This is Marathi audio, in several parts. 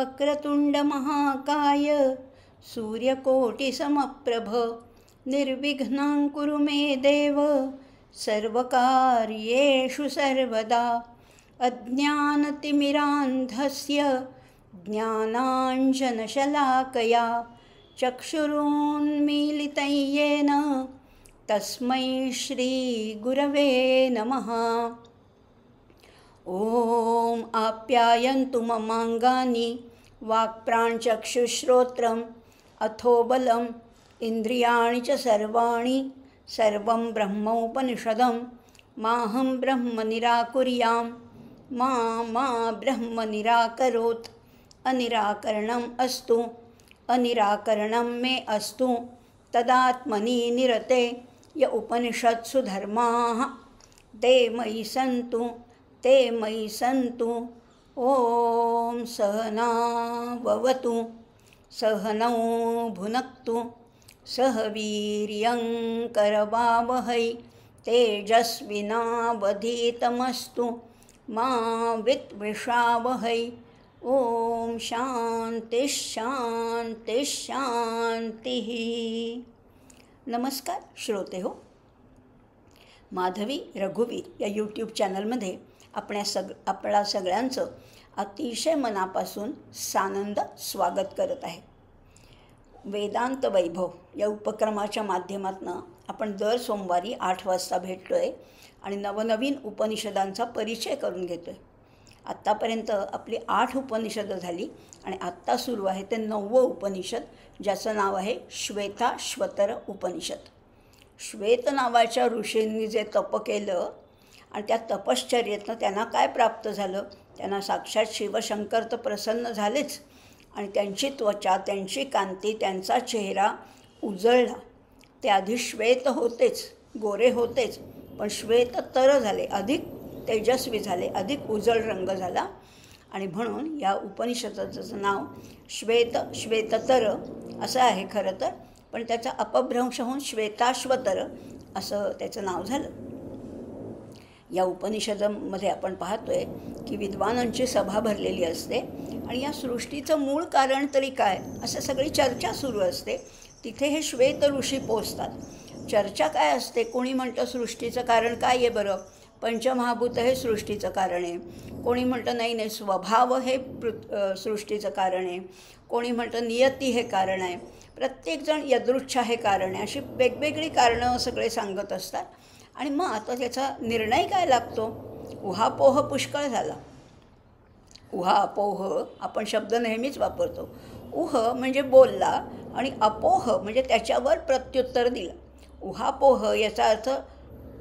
वक्रतुंड महाकाय सूर्यकोटिसमप्रभ निर्विघ्नं कुरु मे देव सर्वकार्येषु सर्वदा। अज्ञानतिमिरान्धस्य ज्ञानाञ्जनशलाकया चक्षुरुन्मीलितं येन तस्मै श्रीगुरवे नमः। ॐ आप्यायन्तु ममाङ्गानि वाक्प्राणचक्षुश्रोत्रम् अथो बलम् इन्द्रियाणि च सर्वाणि सर्वं ब्रह्मोपनिषदं माहं ब्रह्म निराकुर्यां मा ब्रह्म निराकरोत्। अनिराकरणम् अस्तु अनिराकरणं मे अस्तु तदात्मनि निरते य उपनिषत्सु धर्माः ते मयि सन्तु। ॐ सहनाववतु सहनौ भुनक्तु सह वीर्यं करवावहै तेजस्विनावधीतमस्तु मा विद्विषावहै। ॐ शान्तिः शान्तिः शान्तिः। नमस्कार श्रोते हो, माधवी रघुवीर या यूट्यूब चॅनलमध्ये आपणा सगळ्यांचं अतिशय मनापासून सानंद स्वागत करत आहे। वेदांत वैभव या उपक्रमाच्या माध्यमातून आपण दर सोमवारी 8 वाजता भेटलो आहे आणि नवनवीन उपनिषदांचा परिचय करून घेतो आहे। आत्तापर्यंत आपली 8 उपनिषदं झाली आणि आत्ता सुरू आहे ते 9वं उपनिषद, ज्याचं नाव आहे श्वेताश्वतर उपनिषद। श्वेत नावाच्या ऋषींनी जे तप केलं आणि त्या तपश्चर्येतनं त्यांना काय प्राप्त झालं, त्यांना साक्षात शिवशंकर तर प्रसन्न झालेच आणि त्यांची त्वचा, त्यांची कांती, त्यांचा चेहरा उजळला। ते आधी श्वेत होतेच, गोरे होतेच, पण श्वेत तर झाले, अधिक तेजस्वी झाले, अधिक उजळ रंग झाला आणि म्हणून या उपनिषदाचं नाव श्वेततर असं आहे खरं तर, पण त्याचा अपभ्रंश होऊन श्वेताश्वतर असं त्याचं नाव झालं। या उपनिषदामध्ये आपण पाहतोय की विद्वानांची सभा भरलेली असते आणि या सृष्टीचं मूळ कारण तरी काय असं सगळी चर्चा सुरू असते। तिथे हे श्वेत ऋषी पोचतात। चर्चा काय असते, कोणी म्हणतं सृष्टीचं कारण काय आहे बरं, पंचमहाभूत हे सृष्टीचं कारण आहे, कोणी म्हणतं नाही स्वभाव हे सृष्टीचं कारण आहे, कोणी म्हणतं नियती हे कारण आहे, प्रत्येकजण यदृच्छा हे कारण आहे, अशी वेगवेगळी कारणं सगळे सांगत असतात। आणि मग आता त्याचा निर्णय काय लागतो, उहापोह पुष्कळ झाला। उहापोह आपण शब्द नेहमीच वापरतो। उह म्हणजे बोलला आणि अपोह म्हणजे त्याच्यावर प्रत्युत्तर दिलं। उहापोह याचा अर्थ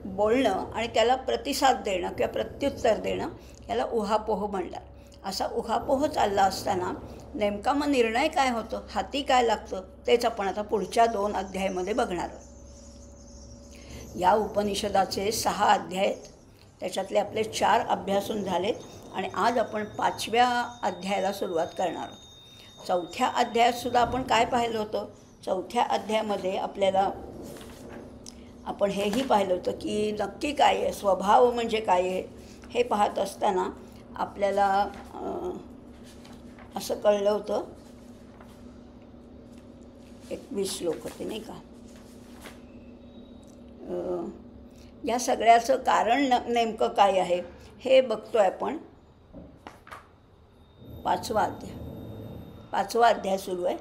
बोलणं आणि त्याला प्रतिसाद देणं किंवा प्रत्युत्तर देणं, याला उहापोह म्हणतात। असा उहापोह चालला असताना नेमका मग निर्णय काय होतो, हाती काय लागतं, तेच आपण आता पुढच्या 2 अध्यायामध्ये बघणार आहोत। या उपनिषदाचे 6 अध्याय आहेत, त्याच्यातले आपले 4 अभ्यासून झालेत आणि आज आपण 5व्या अध्यायाला सुरुवात करणार आहोत। 4थ्या अध्यायातसुद्धा आपण काय पाहिलं होतं, 4थ्या अध्यायामध्ये आपण हेही पाहिलं होतं की नक्की काय आहे, स्वभाव म्हणजे काय आहे, हे पाहत असताना आपल्याला असं कळलं होतं, 21 श्लोक होते नाही का, या सगळ्याचं कारण नेमकं काय आहे हे बघतोय आपण। 5वा अध्याय सुरू आहे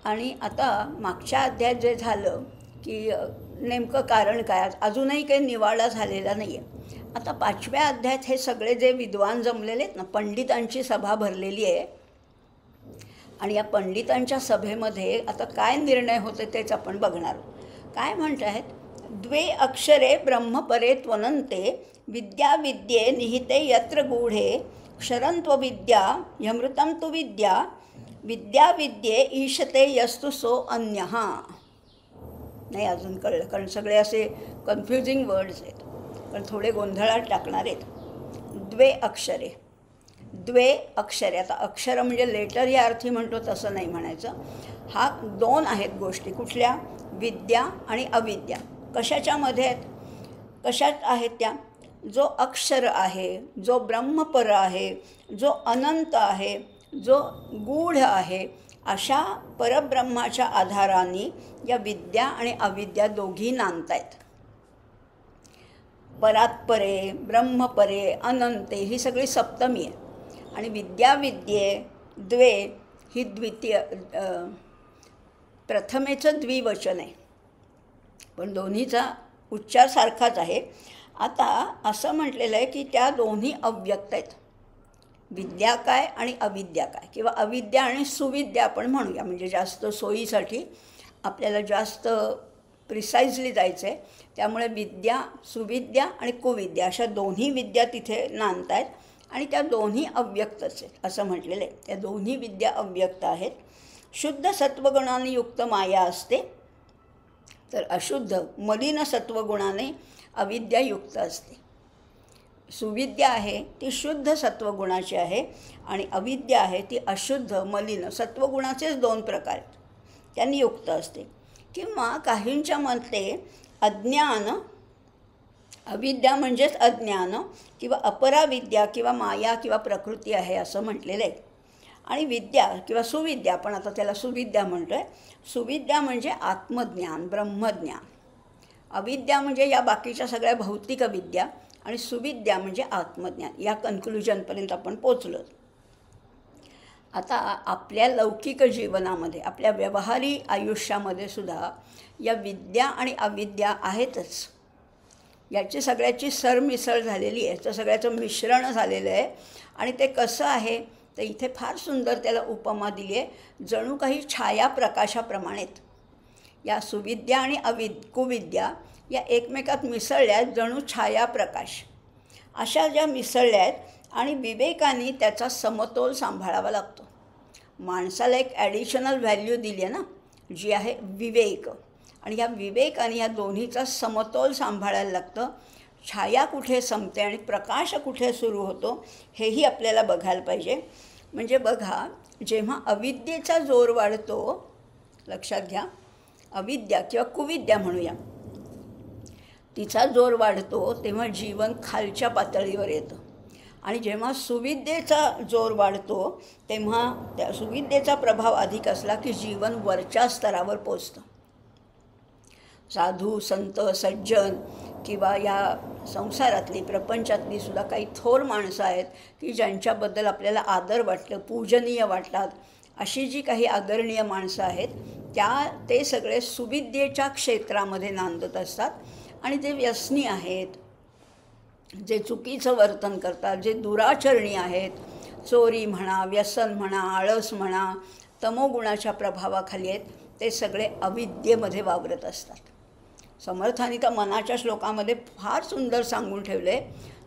आणि आता मागच्या अध्यायात जे झालं की नेमकं कारण काय, अजूनही काही निवाडा झालेला नाही आहे। आता 5व्या अध्यायात हे सगळे जे विद्वान जमलेले आहेत ना, पंडितांची सभा भरलेली आहे आणि या पंडितांच्या सभेमध्ये आता काय निर्णय होते तेच आपण बघणार। काय म्हणत आहेत, 2 अक्षरे ब्रह्मपरे त्वनन्ते विद्या विद्ये निहिते यत्र गूढे क्षरन्त्वविद्या ह्यमृतं तु विद्या विद्या विद्ये ईशते यस्तु सो अन्यः। नाही अजून कळलं, कारण सगळे असे कन्फ्युजिंग वर्ड्स आहेत, पण थोडे गोंधळात टाकणार आहेत। 2 अक्षरे, आता अक्षर म्हणजे लेटर या अर्थी म्हणतो तसं नाही म्हणायचं। हा 2 आहेत गोष्टी, कुठल्या, विद्या आणि अविद्या। कशाच्यामध्ये आहेत, कशात आहेत त्या, जो अक्षर आहे, जो ब्रह्मपर आहे, जो अनंत आहे, जो गूढ आहे अशा परब्रह्माच्या आधाराने या विद्या आणि अविद्या दोघी नांदतायत. परात्परे, ब्रह्मपरे, अनंते ही सगळी सप्तमी आहे. आणि विद्ये द्वे ही द्वितीय प्रथमेचं द्विवचन आहे, पण दोन्हीचा उच्चार सारखाच आहे. आता असं म्हटलेलं आहे की त्या दोन्ही अव्यक्त आहेत. विद्या काय आणि अविद्या काय, किंवा अविद्या आणि सुविद्या आपण म्हणूया, म्हणजे जास्त सोयीसाठी आपल्याला जास्त प्रिसाइजली जायचं आहे. त्यामुळे विद्या, सुविद्या आणि कुविद्या अशा दोन्ही विद्या तिथे नांदत आहेत आणि त्या दोन्ही अव्यक्तच आहेत असं म्हटलेलं आहे. त्या दोन्ही विद्या अव्यक्त आहेत. शुद्ध सत्वगुणाने युक्त माया असते, तर अशुद्ध मलिन सत्वगुणाने अविद्या युक्त असते. सुविद्या आहे ती शुद्ध सत्वगुणाची आहे आणि अविद्या आहे ती अशुद्ध मलिन सत्वगुणाचेच दोन प्रकार आहेत, त्यांनी युक्त असते. किंवा काहींच्या मते अज्ञान, अविद्या म्हणजेच अज्ञान किंवा अपराविद्या किंवा माया किंवा प्रकृती आहे असं म्हटलेलं आहे. आणि विद्या किंवा सुविद्या, आपण आता त्याला सुविद्या म्हणतो आहे, सुविद्या म्हणजे आत्मज्ञान, ब्रह्मज्ञान. अविद्या म्हणजे या बाकीच्या सगळ्या भौतिक विद्या आणि सुविद्या म्हणजे आत्मज्ञान. या कन्क्लुजनपर्यंत आपण पोचलो. आता आपल्या लौकिक जीवनामध्ये, आपल्या व्यवहारी आयुष्यामध्ये सुद्धा या विद्या आणि अविद्या आहेतच. याची सगळ्याची सरमिसळ झालेली आहे, याचं सगळ्याचं मिश्रण झालेलं आहे. आणि ते कसं आहे तर इथे फार सुंदर त्याला उपमा दिली आहे, जणू काही छाया प्रकाशाप्रमाणेत. या सुविद्या आणि कुविद्या या एकमेकात मिसळल्या आहेत, जणू छाया प्रकाश अशा ज्या मिसळल्या आहेत. आणि विवेकाने त्याचा समतोल सांभाळावा लागतो. माणसाला एक ॲडिशनल व्हॅल्यू दिली आहे ना, जी आहे विवेक. आणि या विवेकाने या दोन्हीचा समतोल सांभाळायला लागतं. छाया कुठे संपते आणि प्रकाश कुठे सुरू होतो हेही आपल्याला बघायला पाहिजे. म्हणजे बघा, जेव्हा अविद्येचा जोर वाढतो, लक्षात घ्या, अविद्या किंवा कुविद्या म्हणूया, तिचा जोर वाढतो तेव्हा जीवन खालच्या पातळीवर येतं. आणि जेव्हा सुविद्येचा जोर वाढतो तेव्हा त्या सुविद्येचा प्रभाव अधिक असला की जीवन वरच्या स्तरावर पोचतं. साधू, संत, सज्जन किंवा या संसारातली, प्रपंचातली सुद्धा काही थोर माणसं आहेत की ज्यांच्याबद्दल आपल्याला आदर वाटलं, पूजनीय वाटतात. अशी जी काही आदरणीय माणसं आहेत ते सगळे सुविद्येच्या क्षेत्रामध्ये नांदत असतात. आणि जे व्यसनी आहेत, जे चुकीचं वर्तन करतात, जे दुराचरणी आहेत, चोरी म्हणा, व्यसन म्हणा, आळस म्हणा, तमोगुणाच्या प्रभावाखाली आहेत, ते सगळे अविद्येमध्ये वावरत असतात. समर्थांनी तर मनाच्या श्लोकामध्ये फार सुंदर सांगून ठेवले,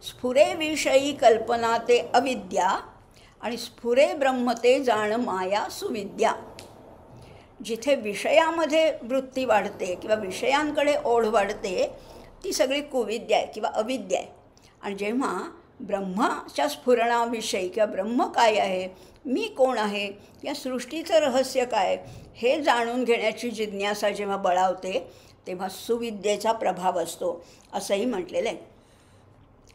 स्फुरे विषयी कल्पना ते अविद्या आणि स्फुरे ब्रह्मते जाण माया सुविद्या. जिथे विषयामध्ये वृत्ती वाढते किंवा विषयांकडे ओढ वाढते ती सगळी कुविद्या आहे किंवा अविद्या आहे. आणि जेव्हा ब्रह्माच्या स्फुरणाविषयी किंवा ब्रह्म काय आहे, मी कोण आहे, या सृष्टीचं रहस्य काय, हे जाणून घेण्याची जिज्ञासा जेव्हा बळावते तेव्हा सुविद्येचा प्रभाव असतो असंही म्हटलेलं आहे.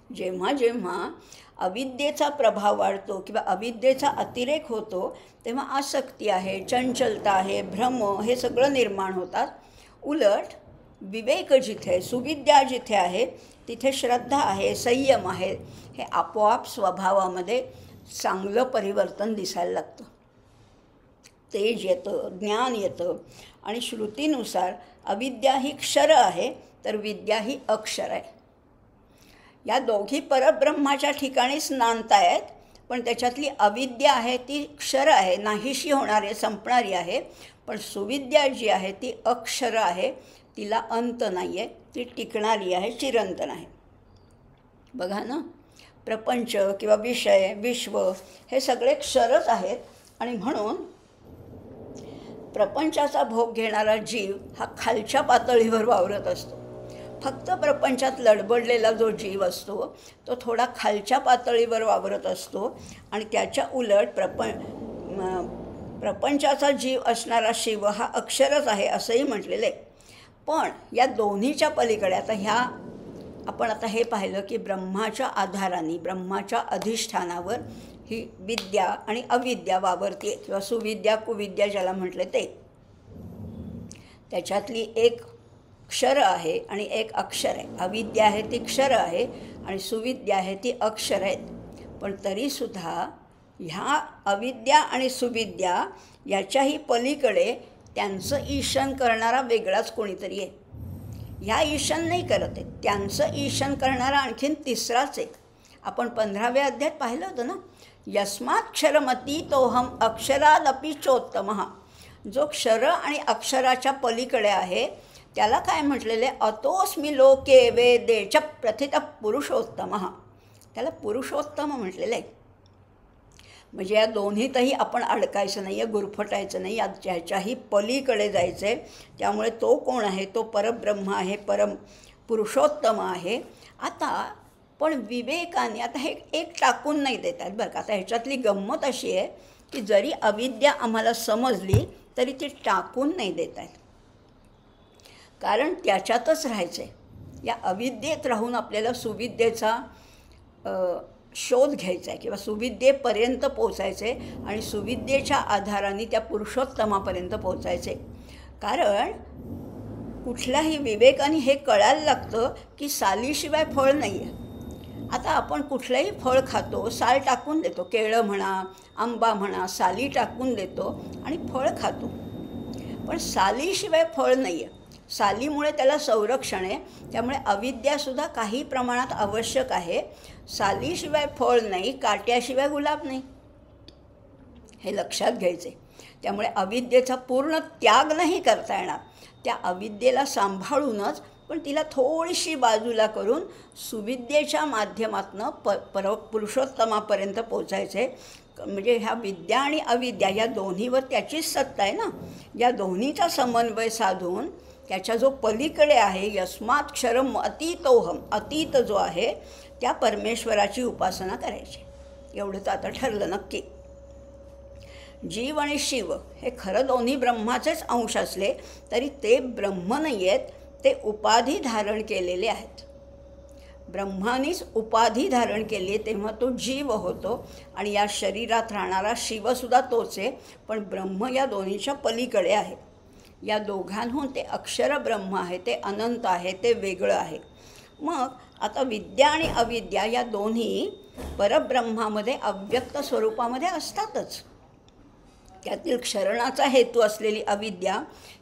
जेव्हा जेव्हा अविद्येचा प्रभाव वाढतो किंवा अविद्येचा अतिरेक होतो तेव्हा आसक्ती आहे, चंचलता आहे, भ्रम, हे सगळं निर्माण होतात. उलट विवेक जिथे, सुविद्या जिथे आहे तिथे श्रद्धा आहे, संयम आहे, हे आपोआप स्वभावामध्ये चांगलं परिवर्तन दिसायला लागतं. तेज येतं, ज्ञान येतं. आणि श्रुतीनुसार अविद्या ही क्षर आहे तर विद्या ही अक्षर आहे. या दोघी परब्रह्माच्या ठिकाणीच नांदतायत, पण त्याच्यातली अविद्या आहे ती क्षर आहे, नाहीशी होणारी, संपणारी आहे. पण सुविद्या जी आहे ती अक्षर आहे, तिला अंत नाही आहे, ती टिकणारी आहे, चिरंतन आहे. बघा ना, प्रपंच किंवा विषय, विश्व हे सगळे क्षरच आहेत. आणि म्हणून प्रपंचाचा भोग घेणारा जीव हा खालच्या पातळीवर वावरत असतो. फक्त प्रपंचात लडबडलेला जो जीव असतो तो थोडा खालच्या पातळीवर वावरत असतो. आणि त्याच्या उलट प्रपंचाचा जीव असणारा शिव हा अक्षरच आहे असंही म्हटलेलं आहे. पण या दोन्हीच्या पलीकडे आपण आता हे पाहिलं की ब्रह्माच्या आधाराने, ब्रह्माच्या अधिष्ठानावर ही विद्या आणि अविद्या वावरते किंवा सुविद्या कुविद्या ज्याला म्हटले ते. त्याच्यातली एक क्षर आहे आणि एक अक्षर आहे. अविद्या आहे ती क्षर आहे आणि सुविद्या आहे ती अक्षर आहेत. पण तरीसुद्धा ह्या अविद्या आणि सुविद्या याच्याही पलीकडे त्यांचं ईशन करणारा वेगळाच कोणीतरी आहे. ह्या ईशन नाही करत आहे, त्यांचं ईशन करणारा आणखीन तिसराच एक. आपण 15व्या अध्यायात पाहिलं होतं ना, यस्माक्षरमतीतोहम अक्षरादपि चोत्तमः. जो क्षर आणि अक्षराच्या पलीकडे आहे त्याला काय म्हटलेलं आहे, अतोस्मि लोके वेदे च प्रथितः पुरुषोत्तमः. त्याला पुरुषोत्तम म्हटलेलं आहे. म्हणजे या दोन्हीतही आपण अडकायचं नाही आहे, गुरफटायचं नाही, ज्याच्याही पलीकडे जायचं आहे. त्यामुळे तो कोण आहे, तो परब्रह्म आहे, परम पुरुषोत्तम आहे. आता पण विवेकाने आता हे एक टाकून नाही देतात बरं का. आता ह्याच्यातली गंमत अशी आहे की जरी अविद्या आम्हाला समजली तरी ती टाकून नाही देत आहेत, कारण त्याच्यातच राहायचं आहे. या अविद्येत राहून आपल्याला सुविद्येचा शोध घ्यायचा आहे किंवा सुविद्येपर्यंत पोचायचं आहे आणि सुविद्येच्या आधाराने त्या पुरुषोत्तमापर्यंत पोचायचे. कारण कुठल्याही विवेकाने हे कळायला लागतं की सालीशिवाय फळ नाही आहे. आता आपण कुठलंही फळ खातो, साल टाकून देतो. केळं म्हणा, आंबा म्हणा, साली टाकून देतो आणि फळ खातो. पण सालीशिवाय फळ नाही आहे. सालीमुळे त्याला संरक्षण आहे. त्यामुळे अविद्यासुद्धा काही प्रमाणात आवश्यक आहे. सालीशिवाय फळ नाही, काट्याशिवाय गुलाब नाही, हे लक्षात घ्यायचे. त्यामुळे अविद्येचा पूर्ण त्याग नाही करता येणार. त्या अविद्येला सांभाळूनच पण तिला थोडीशी बाजूला करून सुविद्येच्या माध्यमातून पुरुषोत्तमापर्यंत पोचायचे. म्हणजे ह्या विद्या आणि अविद्या या दोन्हीवर त्याचीच सत्ता आहे ना. या दोन्हीचा समन्वय साधून त्याच्या जो पलीकडे आहे, यस्माक्षरम अतीतोहम, अतीत जो आहे त्या परमेश्वराची उपासना करायची. एवढं तर आता ठरलं नक्की. जीव आणि शिव हे खरं दोन्ही ब्रह्माचेच अंश असले तरी ते ब्रह्म नाही आहेत, ते उपाधी धारण केलेले आहेत. ब्रह्मानीच उपाधी धारण केली आहे तेव्हा तो जीव होतो आणि या शरीरात राहणारा शिवसुद्धा तोच आहे. पण ब्रह्म या दोन्हीच्या पलीकडे आहे. या दोघांहून ते अक्षर ब्रह्म आहे, ते अनंत आहे, ते वेगळं आहे. मग आता विद्या आणि अविद्या या दोन्ही परब्रह्मामध्ये अव्यक्त स्वरूपामध्ये असतातच. त्यातील क्षरणाचा हेतू असलेली अविद्या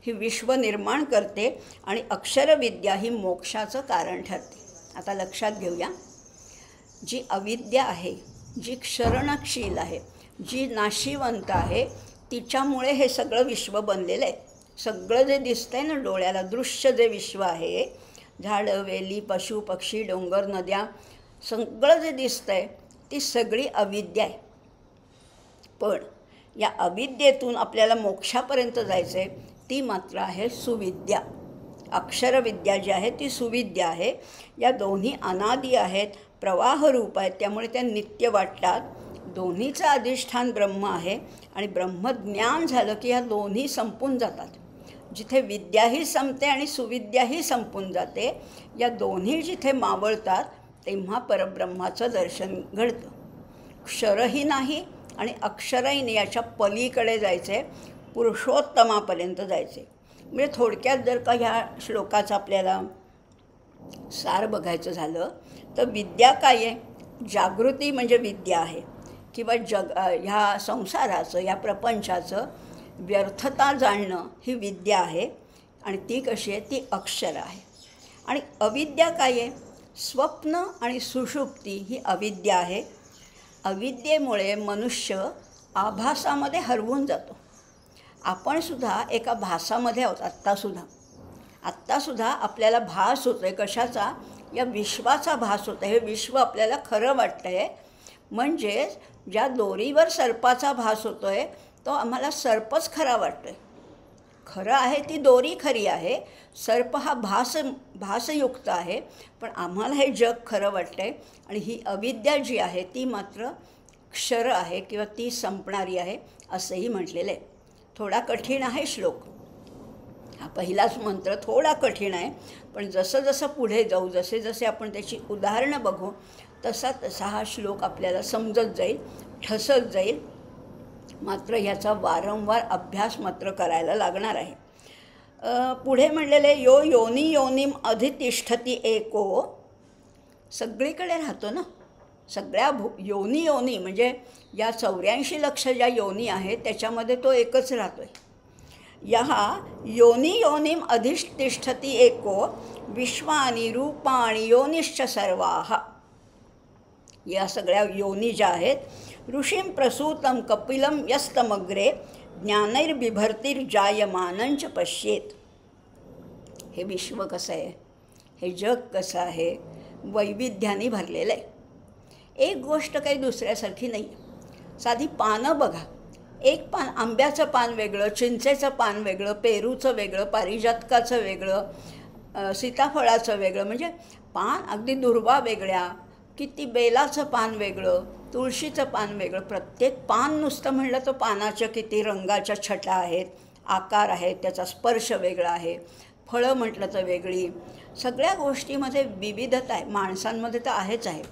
ही विश्व निर्माण करते आणि अक्षरविद्या ही मोक्षाचं कारण ठरते. आता लक्षात घेऊया, जी अविद्या आहे, जी क्षरणशील आहे, जी नाशिवंत आहे, तिच्यामुळे हे सगळं विश्व बनलेलं आहे. सगळं जे दिसतंय ना डोळ्याला, दृश्य जे विश्व आहे, झाडं वेली पशु पक्षी डोंगर नद्या, सगळं जे दिसतंय ती सगळी अविद्या आहे. पण या अविद्येतून आपल्याला मोक्षापर्यंत जायचं आहे ती मात्र आहे सुविद्या. अक्षरविद्या जी आहे ती सुविद्या आहे. या दोन्ही अनादी आहेत, प्रवाहरूप आहेत, त्यामुळे त्या नित्य वाटतात. दोन्हीचं अधिष्ठान ब्रह्म आहे आणि ब्रह्मज्ञान झालं की ह्या दोन्ही संपून जातात. जिथे विद्याही संपते आणि सुविद्याही संपून जाते, या दोन्ही जिथे मावळतात तेव्हा परब्रह्माचं दर्शन घडतं. क्षरही नाही आणि अक्षरही नाही, याच्या पलीकडे जायचे, पुरुषोत्तमापर्यंत जायचे. म्हणजे थोडक्यात जर का ह्या श्लोकाचं आपल्याला सार बघायचं झालं तर विद्या काय आहे, जागृती म्हणजे विद्या आहे किंवा ह्या संसाराचं, या प्रपंचाचं व्यर्थता जाणणं ही विद्या आहे. आणि ती कशी आहे, ती अक्षर आहे. आणि अविद्या काय आहे, स्वप्न आणि सुषुप्ती ही अविद्या आहे. अविद्येमुळे मनुष्य आभासामध्ये हरवून जातो. आपणसुद्धा एका भासामध्ये आहोत. आत्तासुद्धा आपल्याला भास होतो आहे. कशाचा, या विश्वाचा भास होतो आहे. हे विश्व आपल्याला खरं वाटतं आहे. म्हणजेच ज्या दोरीवर सर्पाचा भास होतो आहे तो आम्हाला सर्पच खरा वाटतो आहे. खरं आहे ती दोरी खरी आहे, सर्प हा भासयुक्त आहे, पण आम्हाला हे जग खरं वाटतं आहे. आणि ही अविद्या जी आहे ती मात्र क्षर आहे किंवा ती संपणारी आहे असंही म्हटलेलं आहे. थोडा कठीण आहे श्लोक हा. पहिलाच मंत्र थोडा कठीण आहे, पण जसं जसं पुढे जाऊ, जसे जसे आपण त्याची उदाहरणं बघू, तसा तसा हा श्लोक आपल्याला समजत जाईल. ठसत जाईल. मात्र ह्याचा वारंवार अभ्यास मात्र करायला लागणार आहे. पुढे म्हणलेले यो योनी योनीम अधितिष्ठती एको, सगळीकडे राहतो ना, सगळ्या योनी योनी म्हणजे या 84 लक्ष ज्या योनी आहेत त्याच्यामध्ये तो एकच राहतो आहे. यहा योनी योनीम अधितिष्ठती एको विश्वानी रूपाणी योनिश्च सर्वाः. या सगळ्या योनी ज्या आहेत, ऋषीं प्रसूतं कपिलं यस्तमग्रे ज्ञानैर्बिभर्तिर्जायमानंच पश्येत. हे विश्व कसं आहे, हे जग कसं आहे, वैविध्याने भरलेलं आहे. एक गोष्ट काही दुसऱ्यासारखी नाही. साधी पानं बघा, एक पान, आंब्याचं पान वेगळं, चिंचेचं पान वेगळं, पेरूचं वेगळं, पारिजातकाचं वेगळं, सीताफळाचं वेगळं, म्हणजे पान अगदी दुर्वा वेगळ्या, किती बेलाचं पान वेगळं, तुळशीचं पान वेगळं. प्रत्येक पान नुसतं म्हणलं तर पानाच्या किती रंगाच्या छटा आहेत, आकार आहेत, त्याचा स्पर्श वेगळा आहे. फळं म्हटलं तर वेगळी. सगळ्या गोष्टीमध्ये विविधता आहे. माणसांमध्ये तर आहेच आहे.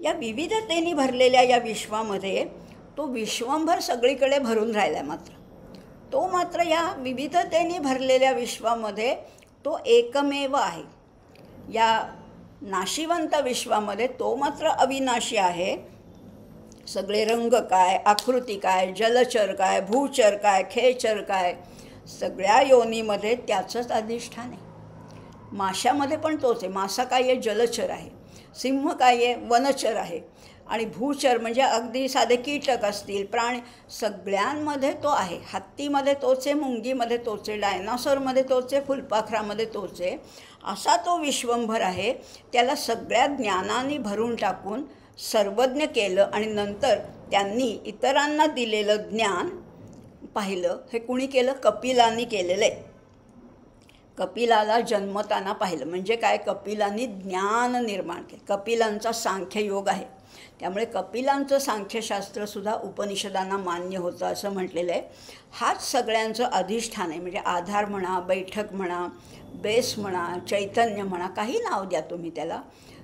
या विविधतेने भरलेल्या या विश्वामध्ये तो विश्वंभर सगळीकडे भरून राहिला आहे. तो मात्र या विविधतेने भरलेल्या विश्वामध्ये तो एकमेव आहे. या नाशिवंत विश्वामध्ये तो मात्र अविनाशी आहे. सगळे रंग काय, आकृती काय, जलचर काय, भूचर काय, खेचर काय, सगळ्या योनीमध्ये त्याचंच अधिष्ठान आहे. माशामध्ये पण तोच आहे. मासा काय आहे, जलचर आहे. सिंह काय आहे, वनचर आहे. आणि भूचर म्हणजे अगदी साधे कीटक असतील, प्राणी, सगळ्यांमध्ये तो आहे. हत्तीमध्ये तोच आहे, मुंगीमध्ये तोच आहे, डायनासोरमध्ये तोच आहे, फुलपाखरामध्ये तोच आहे. असा तो विश्वंभर आहे. त्याला सगळ्या ज्ञानाने भरून टाकून सर्वज्ञ केलं आणि नंतर त्यांनी इतरांना दिलेलं ज्ञान पाहिलं. हे कुणी केलं? कपिलांनी केलेलं आहे. कपिलाला जन्मताना पाहिलं म्हणजे काय, कपिलांनी ज्ञान निर्माण केलं. कपिलांचा सांख्ययोग आहे, त्यामुळे कपिलांचं सांख्यशास्त्रसुद्धा उपनिषदांना मान्य होतं असं म्हटलेलं आहे. हाच सगळ्यांचं अधिष्ठान आहे. म्हणजे आधार म्हणा, बैठक म्हणा, बेस म्हणा, चैतन्य म्हणा, काही नाव द्या तुम्ही त्याला.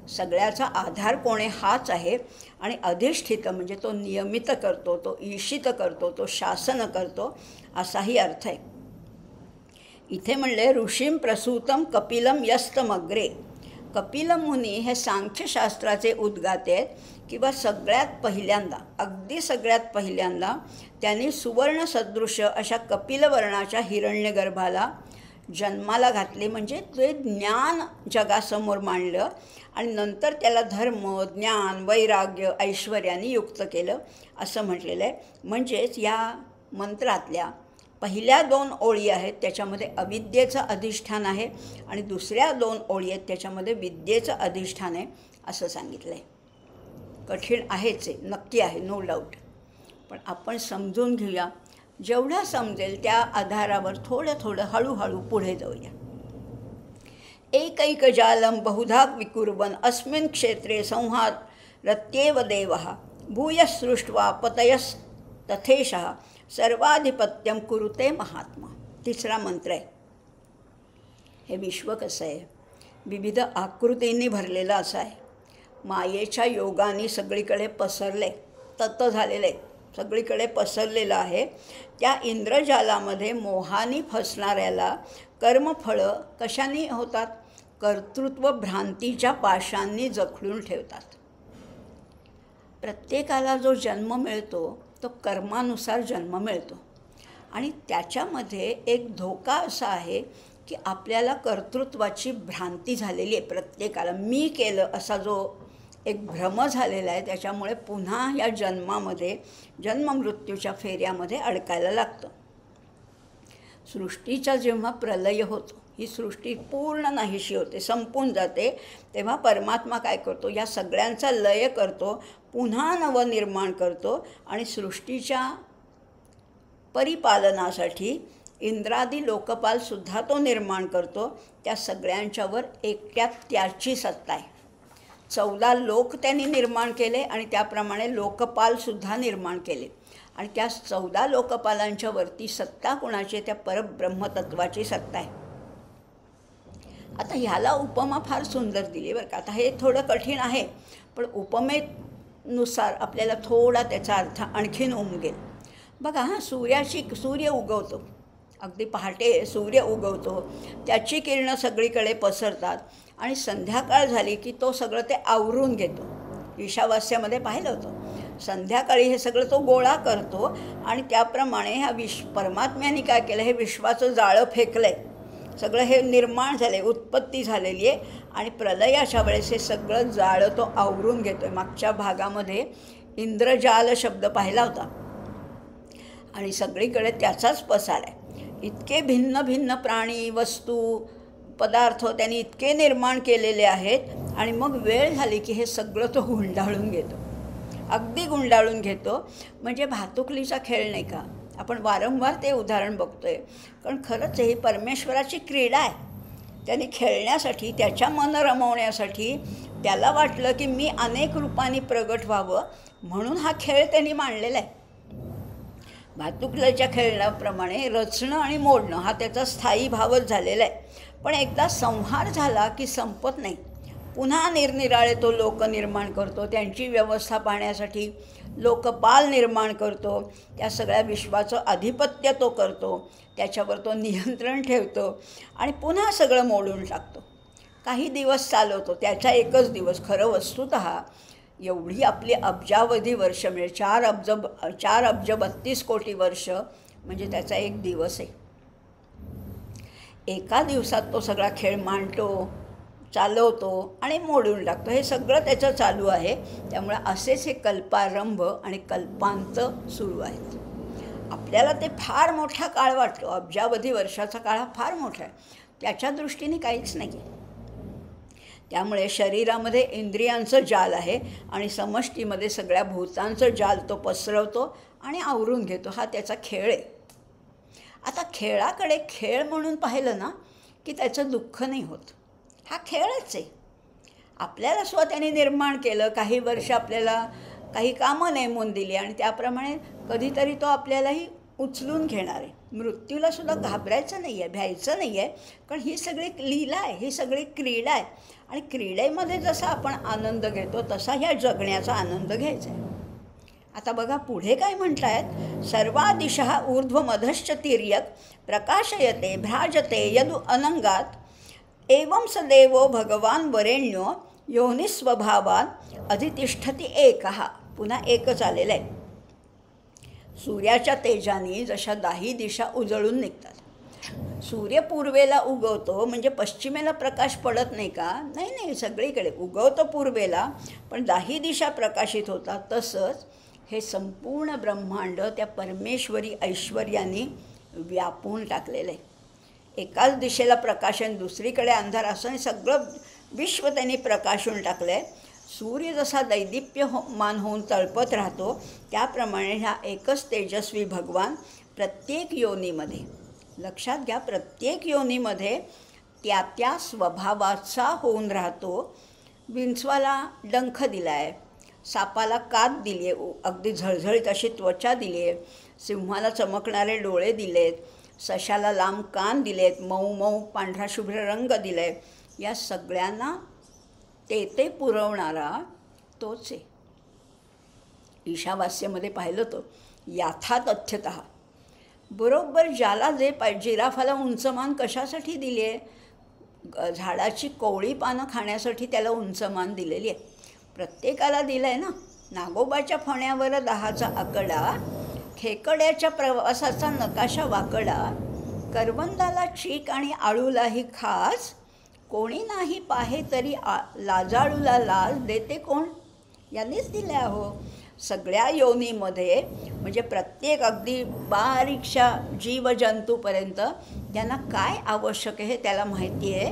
सगळ्याचा आधार कोण आहे, हाच आहे. आणि अधिष्ठित म्हणजे तो नियमित करतो, तो ईशित करतो, तो शासन करतो, असाही अर्थ आहे. इथे म्हणले ऋषीं प्रसूतं कपिलं यस्तमग्रे. कपिल मुनी हे सांख्यशास्त्राचे उद्गाते आहेत. किंवा सगळ्यात पहिल्यांदा, अगदी सगळ्यात पहिल्यांदा त्यांनी सुवर्णसदृश अशा कपिलवर्णाच्या हिरण्यगर्भाला जन्माला घातले. म्हणजे ते ज्ञान जगासमोर मांडलं आणि नंतर त्याला धर्म, ज्ञान, वैराग्य, ऐश्वर्याने युक्त केलं असं म्हटलेलं आहे. म्हणजेच या मंत्रातल्या पहिल्या 2 ओळी आहेत त्याच्यामध्ये अविद्येचं अधिष्ठान आहे आणि दुसऱ्या 2 ओळी आहेत त्याच्यामध्ये विद्येचं अधिष्ठान आहे असं सांगितलं आहे. कठीण आहेच आहे, नक्की आहे, नो डाऊट. पण आपण समजून घेऊया. जेवढं समजेल त्या आधारावर थोडं थोडं हळूहळू पुढे जाऊया. एकैक जालं बहुधा विकुर्वन् अस्मिन् क्षेत्रे संहारत्येव देवः भूयसृष्ट्वा पतयस्तथेशः सर्वाधिपत्यं कुरुते महात्मा. 3रा मंत्र आहे. हे विश्व कसं आहे, विविध आकृतींनी भरलेलं असं आहे. मायेच्या योगाने सगळीकडे पसरले, तत झालेलं आहे, सगळीकडे पसरलेलं आहे. त्या इंद्रजालामध्ये मोहानी फसणाऱ्याला कर्मफळं कशाने होतात? कर्तृत्व भ्रांतीच्या पाशांनी जखडून ठेवतात. प्रत्येकाला जो जन्म मिळतो तो कर्मानुसार जन्म मिळतो आणि त्याच्यामध्ये एक धोका असा आहे की आपल्याला कर्तृत्वाची भ्रांती झालेली आहे. प्रत्येकाला मी केलं असा जो एक भ्रम झालेला आहे, त्याच्यामुळे पुन्हा या जन्मामध्ये, जन्ममृत्यूच्या फेऱ्यामध्ये अडकायला लागतं. सृष्टीचा जेव्हा प्रलय होतो, ही सृष्टी पूर्ण नाहीशी होते, संपून जाते, तेव्हा परमात्मा काय करतो, या सगळ्यांचा लय करतो, पुन्हा नवनिर्माण करतो आणि सृष्टीच्या परिपालनासाठी इंद्रादी लोकपालसुद्धा तो निर्माण करतो. त्या सगळ्यांच्यावर एकट्यात त्याची सत्ता आहे. 14 लोक त्यांनी निर्माण केले आणि त्याप्रमाणे लोकपालसुद्धा निर्माण केले आणि त्या 14 लोकपालांच्या वरती सत्ता कोणाची आहे? त्या परब्रह्मतत्वाची सत्ता आहे. आता ह्याला उपमा फार सुंदर दिली बरं का. आता हे थोडं कठीण आहे पण उपमेत नुसार आपल्याला थोडा त्याचा अर्थ आणखीन उमगेल. बघा सूर्य उगवतो, अगदी पहाटे सूर्य उगवतो, त्याची किरणं सगळीकडे पसरतात आणि संध्याकाळ झाली की तो सगळं ते आवरून घेतो. ईशावास्यामध्ये पाहिलं होतं, संध्याकाळी हे सगळं तो गोळा करतो आणि त्याप्रमाणे परमात्म्याने काय केलं, हे विश्वाचं जाळं फेकलं आहे, सगळं हे निर्माण झालं आहे, उत्पत्ती झालेली आहे आणि प्रलयाच्या वेळेस हे सगळं जाळं तो आवरून घेतो आहे. मागच्या भागामध्ये इंद्रजाल शब्द पाहिला होता आणि सगळीकडे त्याचाच पसार आहे. इतके भिन्न भिन्न प्राणी, वस्तू, पदार्थ त्यांनी इतके निर्माण केलेले आहेत आणि मग वेळ झाली की हे सगळं तो गुंडाळून घेतो, अगदी गुंडाळून घेतो. म्हणजे भातुकलीचा खेळ नाही का, आपण वारंवार ते उदाहरण बघतो आहे, कारण खरंच ही परमेश्वराची क्रीडा आहे. त्यांनी खेळण्यासाठी, त्याच्या मन रमवण्यासाठी त्याला वाटलं की मी अनेक रूपांनी प्रगट व्हावं, म्हणून हा खेळ त्यांनी मांडलेला आहे. भातुकलीच्या खेळण्याप्रमाणे रचणं आणि मोडणं हा त्याचा स्थायी भावच झालेला आहे. पण एकदा संहार झाला की संपत नाही. पुन्हा निरनिराळे तो लोक निर्माण करतो, त्यांची व्यवस्था पाहण्यासाठी लोकपाल निर्माण करतो, त्या सगळ्या विश्वाचं आधिपत्य तो करतो, त्याच्यावर तो नियंत्रण ठेवतो आणि पुन्हा सगळं मोडून टाकतो. काही दिवस चालवतो, त्याचा एकच दिवस. खरं वस्तुतः एवढी आपली अब्जावधी वर्ष म्हणजे 4 अब्ज 32 कोटी वर्ष म्हणजे त्याचा एक दिवस आहे. एका दिवसात तो सगळा खेळ मांडतो, चालवतो आणि मोडून टाकतो. हे सगळं त्याचं चालू आहे. त्यामुळे असेच हे कल्पारंभ आणि कल्पांत सुरू आहेत. आपल्याला ते फार मोठा काळ वाटतो, अब्जावधी वर्षाचा काळ हा फार मोठा आहे, त्याच्या दृष्टीने काहीच नाही आहे. त्यामुळे शरीरामध्ये इंद्रियांचं जाल आहे आणि समष्टीमध्ये सगळ्या भूतांचं जाल तो पसरवतो आणि आवरून घेतो. हा त्याचा खेळ आहे. आता खेळाकडे खेळ म्हणून पाहिलं ना की त्याचं दुःख नाही होत. हा खेळच आहे. आपल्याला स्वतःने निर्माण केलं, काही वर्ष आपल्याला काही कामं नेमून दिली आणि त्याप्रमाणे कधीतरी तो आपल्यालाही उचलून घेणार आहे. मृत्यूलासुद्धा घाबरायचं नाही आहे, भ्यायचं नाही आहे, कारण ही सगळी लीला आहे, ही सगळी क्रीडा आहे आणि क्रीडेमध्ये जसा आपण आनंद घेतो तसा ह्या जगण्याचा आनंद घ्यायचा आहे. आता बघा पुढे काय म्हणतायत, सर्वा दिशा ऊर्ध्वमधश्च तिर्यक प्रकाशयते भ्राजते यदु अनंगात एवं सदेवो भगवान वरेण्यो योनिस्वभावान अधितिष्ठती एकहा. पुन्हा एकच आलेलं आहे. सूर्याच्या तेजाने जशा 10 दिशा उजळून निघतात. सूर्य पूर्वेला उगवतो म्हणजे पश्चिमेला प्रकाश पडत नाही का? नाही, सगळीकडे उगवतो पूर्वेला, पण 10 दिशा प्रकाशित होतात. तसंच हे संपूर्ण ब्रह्मांड त्या परमेश्वरी ऐश्वर्याने व्यापून टाकलेलं आहे. एकाच दिशेला प्रकाशन, दुसरीकडे अंधार, असं सगळं विश्व त्यांनी प्रकाशून टाकलं आहे. सूर्य जसा दैदिप्यमान होऊन तळपत राहतो त्याप्रमाणे ह्या एकच तेजस्वी भगवान प्रत्येक योनीमध्ये, लक्षात घ्या, प्रत्येक योनीमध्ये त्या त्या स्वभावाचा होऊन राहतो. विंचवाला डंख दिला आहे, सापाला कात दिली आहे, अगदी झळझळीत अशी त्वचा दिली आहे, सिंहाला चमकणारे डोळे दिलेत, सशाला लांब कान दिलेत, मऊ मऊ पांढरा शुभ्र रंग दिला आहे. या सगळ्यांना ते पुरवणारा तोच आहे. ईशावास्यामध्ये पाहिलं तो याथा तथ्यतः बरोबर ज्याला जे पाहिजे. जिराफाला उंचमान कशासाठी दिली आहे? झाडाची कोवळी पानं खाण्यासाठी त्याला उंचमान दिलेली आहे. प्रत्येकाला दिलं आहे ना. नागोबाच्या फण्यावर 10चा आकडा, खेकड्याच्या प्रवासाचा नकाशा वाकडा, करवंदाला चीक आणि आळूलाही खास, कोणी नाही पाहे तरी लाजाळूला लाज देते कोण? यांनीच दिले आहो. सगळ्या योनीमध्ये म्हणजे प्रत्येक अगदी बारीकशा जीवजंतूपर्यंत त्यांना काय आवश्यक आहे हे त्याला माहिती आहे,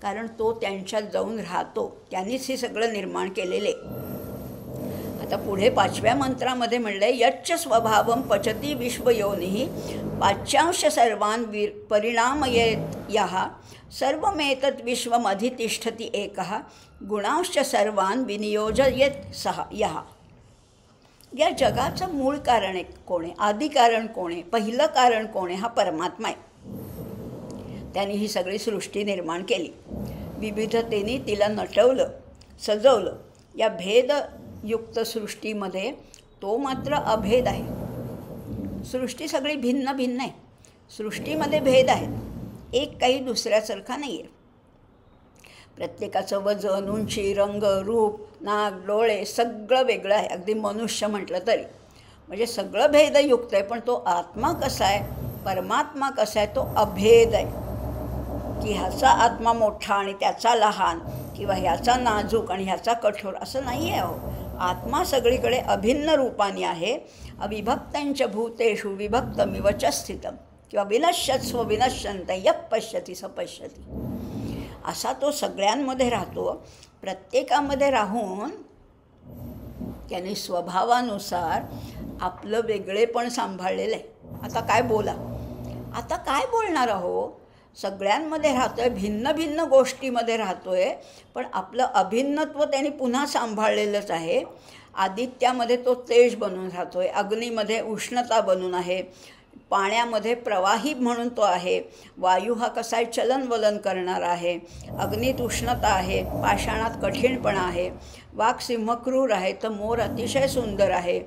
कारण तो त्यांच्यात जाऊन राहतो. त्यांनीच हे सगळं निर्माण केलेले. आता पुढे 5व्या मंत्रामध्ये म्हणलं आहे, यच्च स्वभावं पचती विश्वयोनिः पाच्यांश सर्वान् परिणामयेत् यः सर्वमेतत् विश्वमधितिष्ठति एकः गुणांश्च सर्वान् विनियोजयेत् सः यः. या जगाचं मूळ कारण आहे कोण आहे? आदी कारण कोण आहे? पहिलं कारण कोण आहे? हा परमात्मा आहे. त्यांनी ही सगळी सृष्टी निर्माण केली. विविधतेने तिला नटवलं, सजवलं. या भेद युक्त सृष्टीमध्ये तो मात्र अभेद आहे. सृष्टी सगळी भिन्न भिन्न आहे. सृष्टीमध्ये भेद आहेत, एक काही दुसऱ्यासारखा नाही आहे. प्रत्येकाचं वजन, उंची, रंग, रूप, नाक, डोळे सगळं वेगळं आहे. अगदी मनुष्य म्हटलं तरी म्हणजे सगळं भेदयुक्त आहे. पण तो आत्मा कसा आहे, परमात्मा कसा आहे, तो अभेद आहे. की ह्याचा आत्मा मोठा आणि त्याचा लहान, किंवा ह्याचा नाजूक आणि ह्याचा कठोर, असं नाही आहे. हो, आत्मा सगळीकडे अभिन्न रूपाने आहे. अविभक्तंच भूतेषु विभक्तमिव च स्थितम, किंवा विनश्यत्स्व विनश्यन्ते यः पश्यति स पश्यति, असा तो सगळ्यांमध्ये राहतो. प्रत्येकामध्ये राहून त्याने स्वभावानुसार आपलं वेगळेपण सांभाळलेलं आहे. आता काय बोला, आता काय बोलणार आहो. सगळ्यांमध्ये राहतो आहे, भिन्न भिन्न गोष्टीमध्ये राहतो आहे, पण आपलं अभिन्नत्व त्याने पुन्हा सांभाळलेलंच आहे. आदित्यामध्ये तो तेज बनून राहतो आहे, अग्नीमध्ये उष्णता बनून आहे, पाण्यामध्ये प्रवाही म्हणून तो आहे. वायू हा कसा आहे, चलनवलन करणारा आहे. अग्नीत उष्णता आहे, पाषाणात कठीणपणा आहे. वाघ सिंह क्रूर आहे, तर मोर अतिशय सुंदर आहे.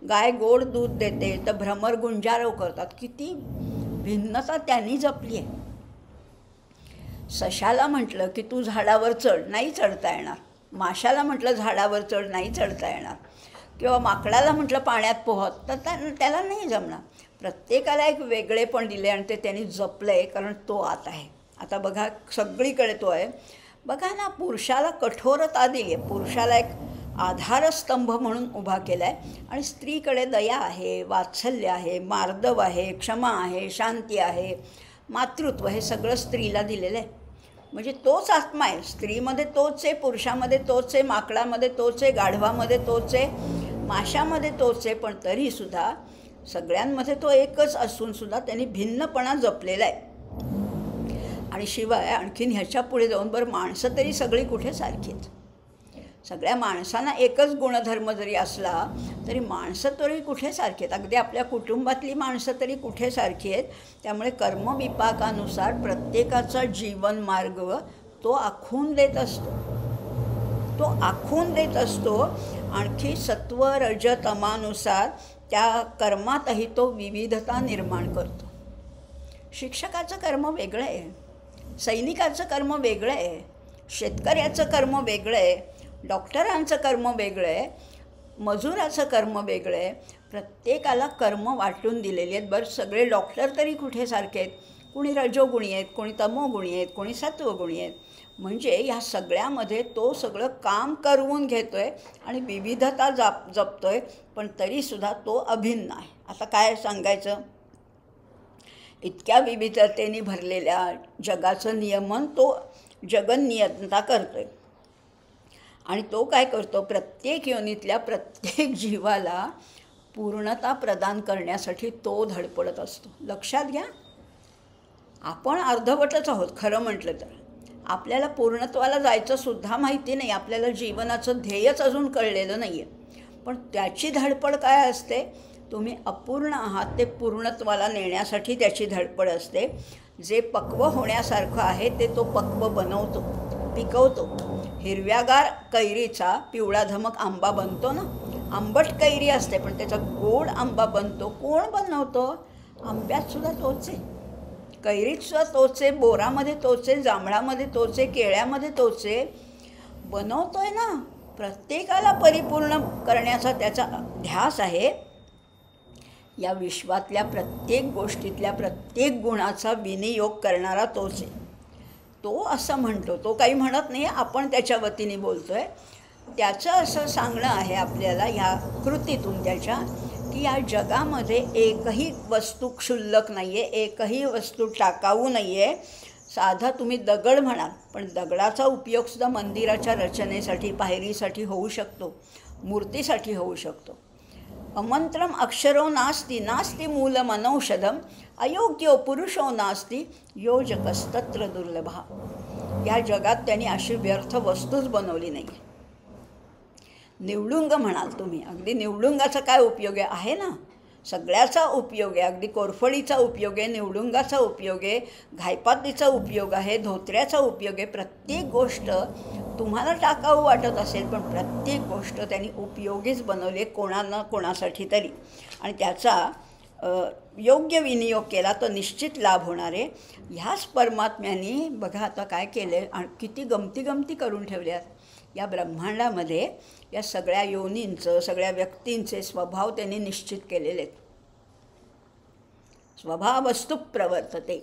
गाय गोड दूध देते, तर भ्रमर गुंजारव करतात. किती भिन्नता त्यांनी जपली आहे. सशाला म्हटलं की तू झाडावर चढ, नाही चढता येणार. माशाला म्हटलं झाडावर चढ, नाही चढता येणार. किंवा माकडाला म्हटलं पाण्यात पोहत, तर त्याला नाही जमणार. प्रत्येकाला एक वेगळेपण दिले आणि ते त्यांनी जपलं आहे, कारण तो आत आहे. आता बघा सगळीकडे तो आहे. बघा ना, पुरुषाला कठोरता दिली आहे, पुरुषाला एक आधारस्तंभ म्हणून उभा केला आहे. आणि स्त्रीकडे दया आहे, वात्सल्य आहे, मार्दव आहे, क्षमा आहे, शांती आहे, मातृत्व, हे सगळं स्त्रीला दिलेलं आहे. म्हणजे तोच आत्मा आहे. स्त्रीमध्ये तोच आहे, पुरुषामध्ये तोच आहे, माकडामध्ये तोच आहे, गाढवामध्ये तोच आहे, माशामध्ये तोच आहे. पण तरीसुद्धा सगळ्यांमध्ये तो एकच असूनसुद्धा त्यांनी भिन्नपणा जपलेला आहे. आणि शिवाय आणखीन ह्याच्या पुढे जाऊन बरं, माणसं तरी सगळी कुठे सारखी आहेत. सगळ्या माणसांना एकच गुणधर्म जरी असला तरी माणसं तरी कुठे सारखी आहेत. अगदी आपल्या कुटुंबातली माणसं तरी कुठे सारखी आहेत. त्यामुळे कर्मविपाकानुसार प्रत्येकाचा जीवन मार्ग तो आखून देत असतो. तो आखून देत असतो. आणखी सत्व रज तमानुसार त्या कर्मातही तो विविधता निर्माण करतो. शिक्षकाचं कर्म वेगळं आहे, सैनिकाचं कर्म वेगळं आहे, शेतकऱ्याचं कर्म वेगळं आहे, डॉक्टरांचं कर्म वेगळं आहे, मजुराचं कर्म वेगळं आहे. प्रत्येकाला कर्म वाटून दिलेली आहेत. बरं, सगळे डॉक्टर तरी कुठे सारखे आहेत. कोणी रजोगुणी आहेत, कोणी तमोगुणी आहेत, कोणी सत्वगुणी आहेत. म्हणजे ह्या सगळ्यामध्ये तो सगळं काम करवून घेतो आहे आणि विविधता जपतो आहे. पण तरीसुद्धा तो अभिन्न आहे. आता काय सांगायचं, इतक्या विविधतेने भरलेल्या जगाचं नियमन तो जगन्नियंता करतो आहे. आणि तो काय करतो, प्रत्येक योनीतल्या प्रत्येक जीवाला पूर्णता प्रदान करण्यासाठी तो धडपडत असतो. लक्षात घ्या, आपण अर्धवटच आहोत खरं म्हटलं तर. आपल्याला पूर्णत्वाला जायचं सुद्धा माहिती नाही. आपल्याला जीवनाचं ध्येयच अजून कळलेलं नाही आहे. पण त्याची धडपड काय असते, तुम्ही अपूर्ण आहात ते पूर्णत्वाला नेण्यासाठी त्याची धडपड असते. जे पक्व होण्यासारखं आहे ते तो पक्व बनवतो, पिकवतो. हिरव्यागार कैरीचा पिवळा धमक आंबा बनतो ना. आंबट कैरी असते पण त्याचा गोड आंबा बनतो. कोण बनवतो? आंब्यात सुद्धा तोच आहे, कैरीत सुद्धा तोच आहे, बोरामध्ये तोच आहे, जांभळामध्ये तोच आहे, केळ्यामध्ये तोच आहे. बनवतोय ना. प्रत्येकाला परिपूर्ण करण्याचा त्याचा ध्यास आहे. या विश्वातल्या प्रत्येक गोष्टीतल्या प्रत्येक गुणाचा विनियोग करणारा तोच आहे. तो असं म्हणतो, तो काही म्हणत नाही, आपण त्याच्या वतीने बोलतो आहे. त्याचं असं सांगणं आहे आपल्याला ह्या कृतीतून त्याच्या, की या जगामध्ये एकही वस्तू क्षुल्लक नाही आहे, एकही वस्तू टाकाऊ नाही आहे. साधा तुम्ही दगड म्हणाल, पण दगडाचा उपयोगसुद्धा मंदिराच्या रचनेसाठी, पायरीसाठी होऊ शकतो, मूर्तीसाठी होऊ शकतो. अमंत्रम अक्षरो नास्ति नास्ति मूलमनौषधम अयोग्यो पुरुषो नास्ति योजकस्तत्र दुर्लभा. या जगात त्यांनी अशी व्यर्थ वस्तूच बनवली नाही. निवडुंग म्हणाल तुम्ही, अगदी निवडुंगाचा काय उपयोग आहे ना. सगळ्याचा उपयोग आहे. अगदी कोरफडीचा उपयोग आहे, निवडुंगाचा उपयोग आहे, घायपातीचा उपयोग आहे, धोत्र्याचा उपयोग आहे. प्रत्येक गोष्ट तुम्हाला टाकाऊ वाटत असेल, पण प्रत्येक गोष्ट त्यांनी उपयोगीच बनवली आहे, कोणाला कोणासाठी तरी. आणि त्याचा योग्य विनियोग केला तर निश्चित लाभ होणार आहे. ह्याच परमात्म्याने बघा आता काय केलं आहे, आणि किती गमती करून ठेवल्या या ब्रह्मांडामध्ये. या सगळ्या योनींचं, सगळ्या व्यक्तींचे स्वभाव त्यांनी निश्चित केलेले आहेत. स्वभावस्तु प्रवर्तते.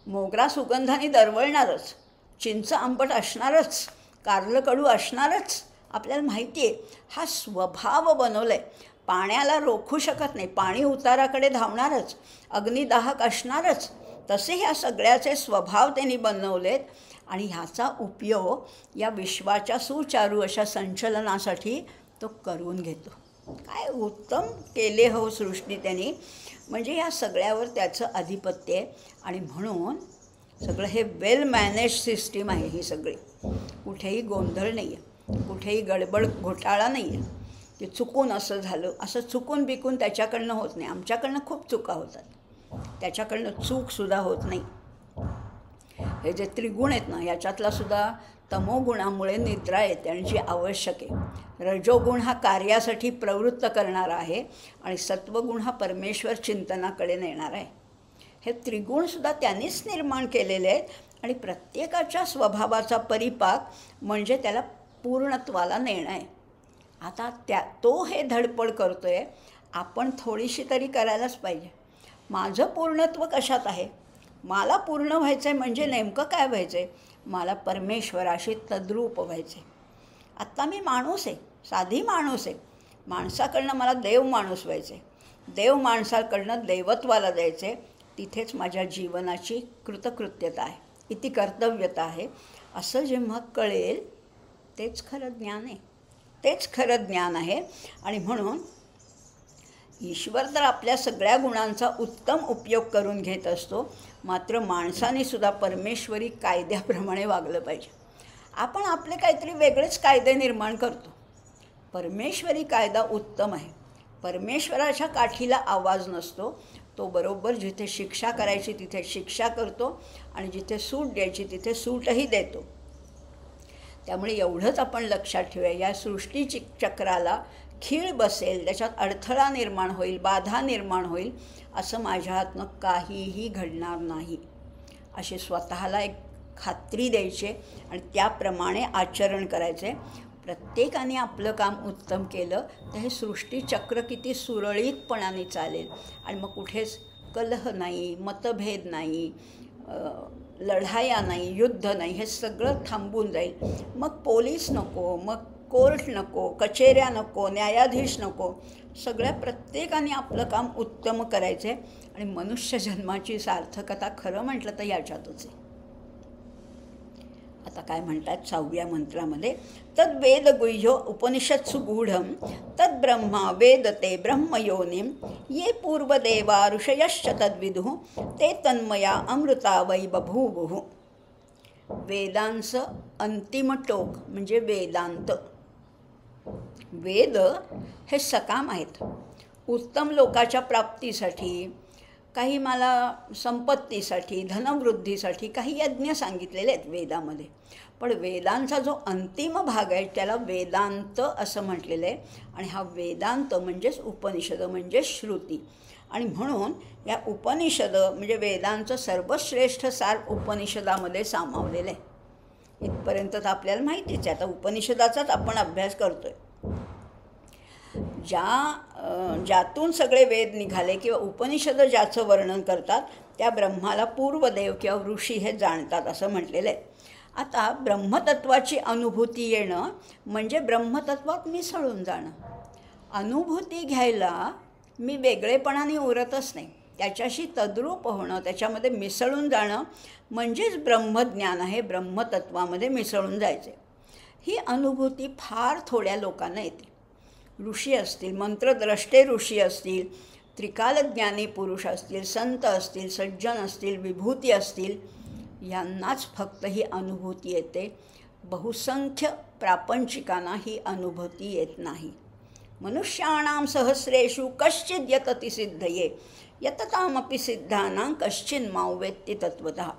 मोगरा सुगंधाने दरवळणारच, चिंच आंबट असणारच, कारलं कडू असणारच, आपल्याला माहिती आहे. हा स्वभाव बनवला आहे. पाण्याला रोखू शकत नाही, पाणी उताराकडे धावणारच, अग्निदाहक असणारच. तसे ह्या सगळ्याचे स्वभाव त्यांनी बनवलेत. आणि ह्याचा उपयोग या विश्वाच्या सुचारू अशा संचलनासाठी तो करून घेतो. काय उत्तम केले हो सृष्टी त्यांनी. म्हणजे या सगळ्यावर त्याचं आधिपत्य आहे. आणि म्हणून सगळं हे वेल मॅनेज सिस्टीम आहे ही सगळी. कुठेही गोंधळ नाही आहे, कुठेही गडबड घोटाळा नाही आहे की चुकून असं झालं. असं चुकून बिकून त्याच्याकडनं होत नाही. आमच्याकडनं खूप चुका होतात, त्याच्याकडनं चूकसुद्धा होत नाही. हे जे त्रिगुण आहेत ना, याच्यातलासुद्धा तमोगुणामुळे निद्रा येते आणि जी आवश्यक आहे. रजोगुण हा कार्यासाठी प्रवृत्त करणारा आहे आणि सत्वगुण हा परमेश्वर चिंतनाकडे नेणारा आहे. हे त्रिगुणसुद्धा त्यांनीच निर्माण केलेले आहेत. आणि प्रत्येकाच्या स्वभावाचा परिपाक म्हणजे त्याला पूर्णत्वाला नेणं आहे. आता तो हे धडपड करतो आहे. आपण थोडीशी तरी करायलाच पाहिजे. माझं पूर्णत्व कशात आहे? मला पूर्ण व्हायचं आहे म्हणजे नेमकं काय व्हायचं आहे? मला परमेश्वराशी तद्रूप व्हायचं आहे. आत्ता मी माणूस आहे, साधी माणूस आहे. माणसाकडनं मला देव माणूस व्हायचं आहे, देव माणसाकडनं देवत्वाला जायचं आहे. तिथेच माझ्या जीवनाची कृतकृत्यता आहे, इति कर्तव्यता आहे. असं जेव्हा कळेल तेच खरं ज्ञान आहे, तेच खरं ज्ञान आहे. आणि म्हणून ईश्वर तर आपल्या सगळ्या गुणांचा उत्तम उपयोग करून घेत असतो. मात्र माणसाने सुद्धा परमेश्वरी कायद्याप्रमाणे वागलं पाहिजे. आपण आपले काहीतरी वेगळेच कायदे निर्माण करतो. परमेश्वरी कायदा उत्तम आहे. परमेश्वराच्या काठीला आवाज नसतो. तो बरोबर जिथे शिक्षा करायची तिथे शिक्षा करतो आणि जिथे सूट द्यायची तिथे सूटही देतो. त्यामुळे एवढंच आपण लक्षात ठेवूया, या सृष्टी चक्राला खीळ बसेल, त्याच्यात अडथळा निर्माण होईल, बाधा निर्माण होईल, असं माझ्या हातनं काहीही घडणार नाही अशी स्वतःला एक खात्री द्यायची आणि त्याप्रमाणे आचरण करायचे. प्रत्येकाने आपलं काम उत्तम केलं तर हे सृष्टीचक्र किती सुरळीतपणाने चालेल. आणि मग कुठेच कलह नाही, मतभेद नाही, लढाया नाही, युद्ध नाही, हे सगळं थांबून जाईल. मग पोलीस नको, मग कोर्ट नको, कचेऱ्या नको, न्यायाधीश नको. सगळ्या प्रत्येकाने आपलं काम उत्तम करायचं आहे. आणि मनुष्य जन्माची सार्थकता खरं म्हटलं तर याच्यातच आहे. आता काय म्हणतात 6व्या मंत्रामध्ये, तद वेद गुह्यो उपनिषत्सु गूढं तद ब्रह्मा वेदते ब्रह्मयोनिं ये पूर्वदेवा ऋषयश्च तद्विदुः ते तन्मया अमृता वै बभूवुः. वेदांचं अंतिम टोक म्हणजे वेदांत. वेद हे सकाम आहेत. उत्तम लोकाच्या प्राप्तीसाठी, काही मला संपत्तीसाठी, धनवृद्धीसाठी काही यज्ञ सांगितलेले आहेत वेदामध्ये. पण वेदांचा जो अंतिम भाग आहे त्याला वेदांत असं म्हटलेलं आहे. आणि हा वेदांत म्हणजेच उपनिषद म्हणजे श्रुती. आणि म्हणून या उपनिषद म्हणजे वेदांचं सर्वश्रेष्ठ सार उपनिषदामध्ये सामावलेलं आहे. इथपर्यंत तर आपल्याला माहितीच आहे. आता उपनिषदाचाच आपण अभ्यास करतो आहे. ज्यातून सगळे वेद निघाले किंवा उपनिषद ज्याचं वर्णन करतात त्या ब्रह्माला पूर्वदेव किंवा ऋषी हे जाणतात असं म्हटलेलं आहे. आता ब्रह्मतत्वाची अनुभूती येणं म्हणजे ब्रह्मतत्वात मिसळून जाणं. अनुभूती घ्यायला मी वेगळेपणाने उरतच नाही, त्याच्याशी तद्रूप होणं, त्याच्यामध्ये मिसळून जाणं म्हणजेच ब्रह्मज्ञान आहे. ब्रह्मतत्वामध्ये मिसळून जायचे. ही अनुभूती फार थोड्या लोकांना येते. ऋषी असतील, मंत्रद्रष्टे ऋषी असतील, त्रिकालज्ञानी पुरुष असतील, संत असतील, सज्जन असतील, विभूती असतील, यांनाच फक्त ही अनुभूती येते. बहुसंख्य प्रापंचिकांना ही अनुभूती येत नाही. मनुष्याणां सहस्रेषु कश्चिद् यतति सिद्धये यततामपि सिद्धानां कश्चिन् मां वेत्ति तत्त्वतः.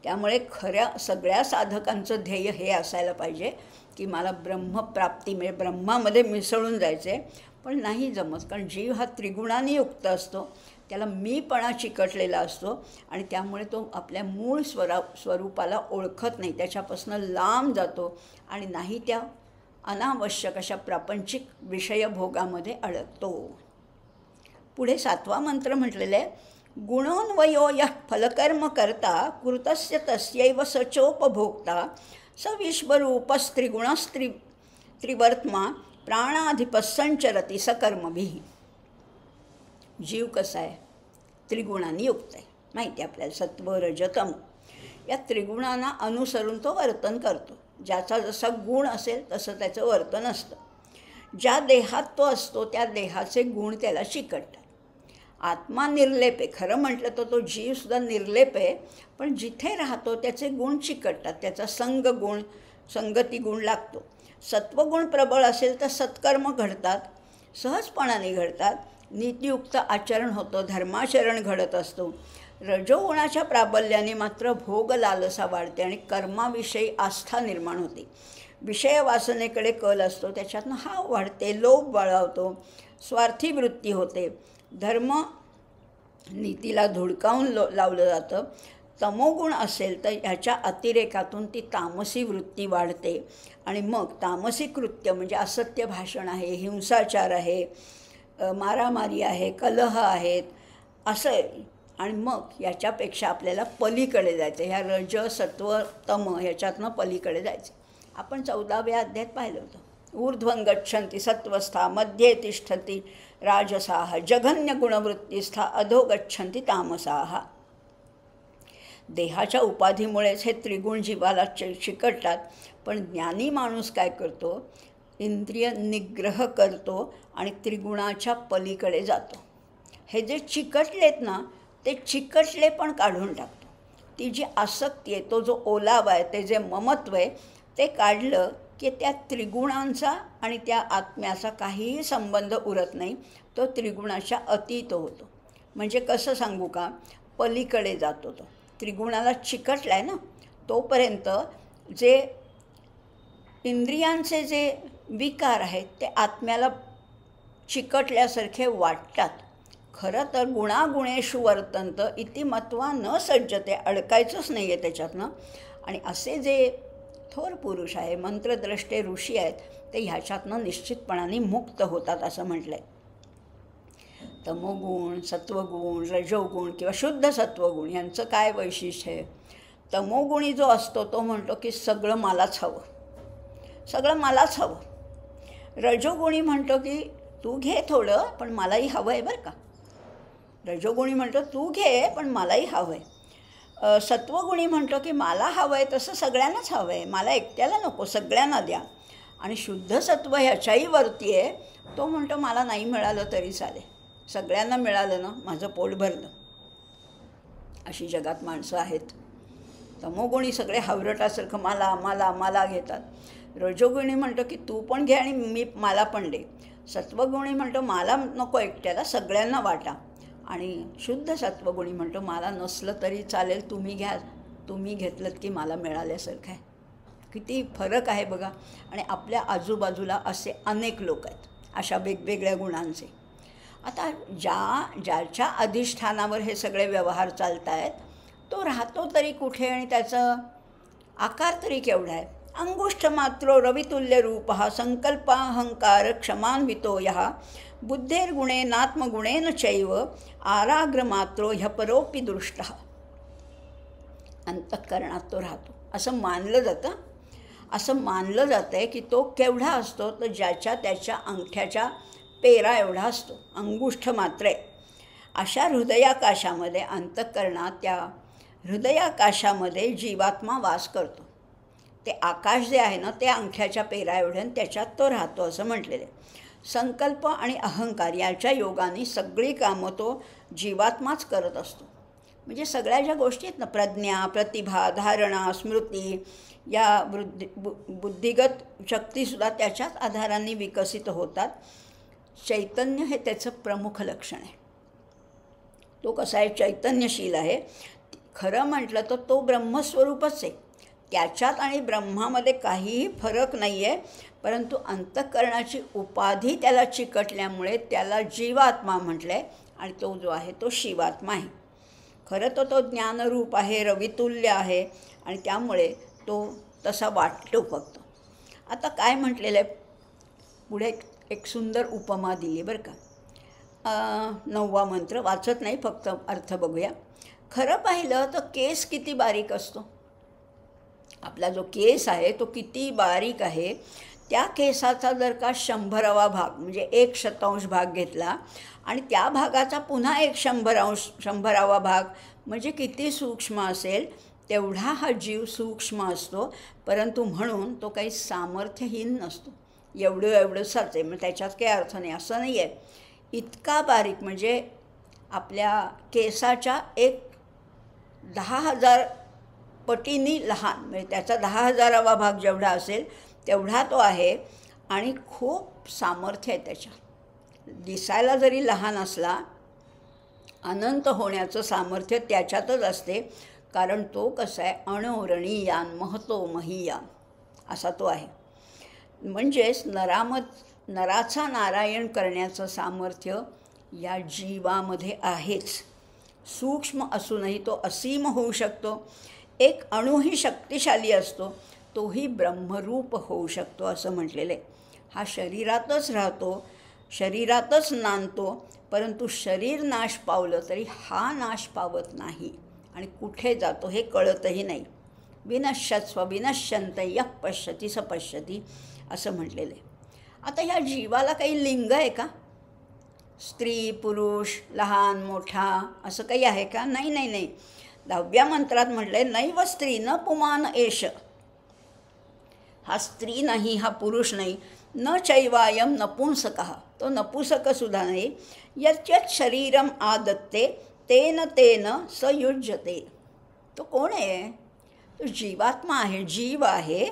त्यामुळे खऱ्या सगळ्या साधकांचं ध्येय हे असायला पाहिजे की मला ब्रह्मप्राप्ती म्हणजे ब्रह्मामध्ये मिसळून जायचे. पण नाही जमत, कारण जीव हा त्रिगुणाने युक्त असतो, त्याला मीपणा चिकटलेला असतो आणि त्यामुळे तो आपल्या मूळ स्वरूपाला ओळखत नाही, त्याच्यापासून लांब जातो आणि नाही त्या अनावश्यक अशा प्रापंचिक विषयभोगामध्ये अडकतो. पुढे 7वा मंत्र म्हटलेला आहे, गुणोन्वयो यः फलकर्म करता कृतस्य तस्यैव सचोपभोक्ता स विश्वरूपस्त्रिगुणस्त्रिवर्त्मा प्राणाधिपस्संचरति सकर्मभिः. जीव कसा आहे? त्रिगुणांनी युक्त आहे, माहिती आहे आपल्याला, सत्व रज तम. या त्रिगुणांना अनुसरून तो वर्तन करतो. ज्याचा जसा गुण असेल तसं त्याचं वर्तन असतं. ज्या देहात तो असतो त्या देहाचे गुण त्याला चिकटतात. आत्मा निर्लेप आहे, खरं म्हटलं तर तो जीवसुद्धा निर्लेप आहे, पण जिथे राहतो त्याचे गुण चिकटतात, त्याचा संगगुण संगती गुण लागतो. सत्वगुण प्रबळ असेल तर सत्कर्म घडतात, सहजपणाने घडतात, नीतियुक्त आचरण होतं, धर्माचरण घडत असतो. रजोगुणाच्या प्राबल्याने मात्र भोग लालसा वाढते आणि कर्माविषयी आस्था निर्माण होते. विषय वासनेकडे कल असतो, त्याच्यातनं हाव वाढते, लोभ बळावतो, स्वार्थी वृत्ती होते, धर्म नीतीला धुडकावून लावलं जातं. तमोगुण असेल तर ह्याच्या अतिरेकातून ती तामसी वृत्ती वाढते आणि मग तामसी कृत्य म्हणजे असत्य भाषण आहे, हिंसाचार आहे, मारामारी आहे, कलह आहेत असं. आणि मग याच्यापेक्षा आपल्याला पलीकडे जायचं, ह्या रज सत्व तम ह्याच्यातनं पलीकडे जायचं. आपण 14व्या अध्यायात पाहिलं होतं, ऊर्ध्वं गच्छन्ति सत्वस्था मध्ये तिष्ठति राजसाः जघन्य गुणवृत्तिस्था अधो गच्छन्ति तामसाः. देहाच्या उपाधीमुळेच हे त्रिगुण जीवाला चिकटतात, पण ज्ञानी माणूस काय करतो? इंद्रिय निग्रह करतो आणि त्रिगुणाच्या पलीकडे जातो. हे जे चिकटलेत ना, ते चिकटले पण काढून टाकतो. ती जी आसक्ती आहे, तो जो ओलावा आहे, ते जे ममत्व आहे, ते काढलं की त्या त्रिगुणांचा आणि त्या आत्म्याचा काहीही संबंध उरत नाही. तो त्रिगुणाच्या अतीत होतो. म्हणजे कसं सांगू का, पलीकडे जातो तो. त्रिगुणाला चिकटला आहे ना, तोपर्यंत जे इंद्रियांचे जे विकार आहेत ते आत्म्याला चिकटल्यासारखे वाटतात. खरं तर गुणागुणेषु वर्तन्त इति मत्वा न सज्जते, अडकायचंच नाही आहे त्याच्यातनं. आणि असे जे थोर पुरुष आहे, मंत्रद्रष्टे ऋषी आहेत, ते ह्याच्यातनं निश्चितपणाने मुक्त होतात असं म्हटलं आहे. तमोगुण, सत्वगुण, रजोगुण किंवा शुद्ध सत्वगुण यांचं काय वैशिष्ट्य आहे? तमोगुणी जो असतो तो म्हणतो की सगळं मलाच हवं, सगळं मलाच हवं. रजोगुणी म्हणतो की तू घे थोडं, पण मलाही हवं आहे बरं का. रजोगुणी म्हणतो तू घे पण मलाही हवं आहे. सत्वगुणी म्हणतो की मला हवं आहे तसं सगळ्यांनाच हवं आहे, मला एकट्याला नको, सगळ्यांना द्या. आणि शुद्ध सत्व ह्याच्याही वरती आहे, तो म्हणतो मला नाही मिळालं तरी चालेल, सगळ्यांना मिळालं ना माझं पोट भरलं. अशी जगात माणसं आहेत. तमोगुणी सगळे हावरटासारखं मला मला मला घेतात. रजोगुणी म्हणतो की तू पण घे आणि मला पण दे. सत्वगुणी म्हणतो मला नको एकट्याला, सगळ्यांना वाटा. आणि शुद्ध सत्वगुणी म्हणतो मला नसलं तरी चालेल, तुम्ही घ्या, तुम्ही घेतलं की मला मिळाल्यासारखं आहे. किती फरक आहे बघा. आणि आपल्या आजूबाजूला असे अनेक लोक आहेत अशा वेगवेगळ्या गुणांचे. आता ज्याच्या अधिष्ठानावर हे सगळे व्यवहार चालत आहेत तो राहतो तरी कुठे आणि त्याचा आकार तरी केवढा आहे? अंगुष्ठ मात्रो रवितुल्य रूप संकल्पाहंकार क्षमान्वितो यः बुद्धेर्गुणेनात्मगुणेन चैव आराग्रमात्रो ह्यपरोपि दृष्टः. अंतःकरणात तो राहतो असं मानलं जातं. असं मानलं जातं आहे की तो केवढा असतो तर ज्याच्या त्याच्या अंगठ्याच्या पेरा एवढा असतो, अंगुष्ठ मात्र आहे. अशा हृदयाकाशामध्ये, अंतःकरणात त्या हृदयाकाशामध्ये जीवात्मा वास करतो. ते आकाश जे आहे ना ते अंगठ्याच्या पेरा एवढ्या, त्याच्यात तो राहतो असं म्हटलेलं आहे. संकल्प आणि अहंकार याच्या योगाने सगळी कामं तो जीवात्माच करत असतो. म्हणजे सगळ्या ज्या गोष्टी आहेत ना, प्रज्ञा, प्रतिभा, धारणा, स्मृती, या बुद्धिगत शक्तीसुद्धा त्याच्याच आधाराने विकसित होतात. चैतन्य हे त्याचं प्रमुख लक्षण आहे. तो कसा आहे, चैतन्यशील आहे. खरं म्हटलं तर तो ब्रह्मस्वरूपच आहे. त्याच्यात आणि ब्रह्मामध्ये काहीही फरक नाही आहे, परंतु अंतःकरणाची उपाधी त्याला चिकटल्यामुळे त्याला जीवात्मा म्हटलं आहे आणि तो जो आहे तो शिवात्मा आहे. खरं तर तो ज्ञानरूप आहे, रवितुल्य आहे आणि त्यामुळे तो तसा वाटतो फक्त. आता काय म्हटलेलं आहे पुढे, एक सुंदर उपमा दिली बरं का. 9वा मंत्र वाचत नाही, फक्त अर्थ बघूया. खरं पाहिलं तर केस किती बारीक असतो. आपला जो केस आहे तो किती बारीक आहे. त्या केसाचा जर का 100वा भाग म्हणजे 1/100 भाग घेतला आणि त्या भागाचा पुन्हा 1/100वा भाग म्हणजे किती सूक्ष्म असेल, तेवढा हा जीव सूक्ष्म असतो. परंतु म्हणून तो काही सामर्थ्यहीन नसतो. एवढंसाच आहे, मग त्याच्यात काही अर्थ नाही असं नाही आहे. इतका बारीक म्हणजे आपल्या केसाच्या 10,000 पटीनी लहान, म्हणजे त्याचा 10,000वा भाग जेवढा असेल तेवढा तो आहे आणि खूप सामर्थ्य आहे त्याच्यात. दिसायला जरी लहान असला, अनंत होण्याचं सामर्थ्य त्याच्यातच असते. कारण तो कसा आहे, अणोरणीयान महतो महीयान असा तो आहे. म्हणजेच नराचा नारायण करण्याचं सामर्थ्य या जीवामध्ये आहेच. सूक्ष्म असूनही तो असीम होऊ शकतो. एक अणूही शक्तिशाली असतो, तोही ब्रह्मरूप होऊ शकतो असं म्हटलेलं आहे. हा शरीरातच राहतो, शरीरातच नांदतो, परंतु शरीर नाश पावलं तरी हा नाश पावत नाही आणि कुठे जातो हे कळतही नाही. विनश्यत्स्व विनश्यन्त यः पश्यति स पश्यति असं म्हटलेलं आहे. आता ह्या जीवाला काही लिंग आहे का? स्त्री पुरुष, लहान मोठा असं काही आहे का? नाही. 10व्या मंत्रात म्हटलं आहे, नैव स्त्री न पुमान एष. हा स्त्री नाही, हा पुरुष नाही. न चैवायम नपुंसकः, तो नपुंसकसुद्धा नाही. यच्यत् शरीरम आदत्ते तेन तेन स युज्यते. तो कोण आहे? तो जीवात्मा आहे, जीव आहे.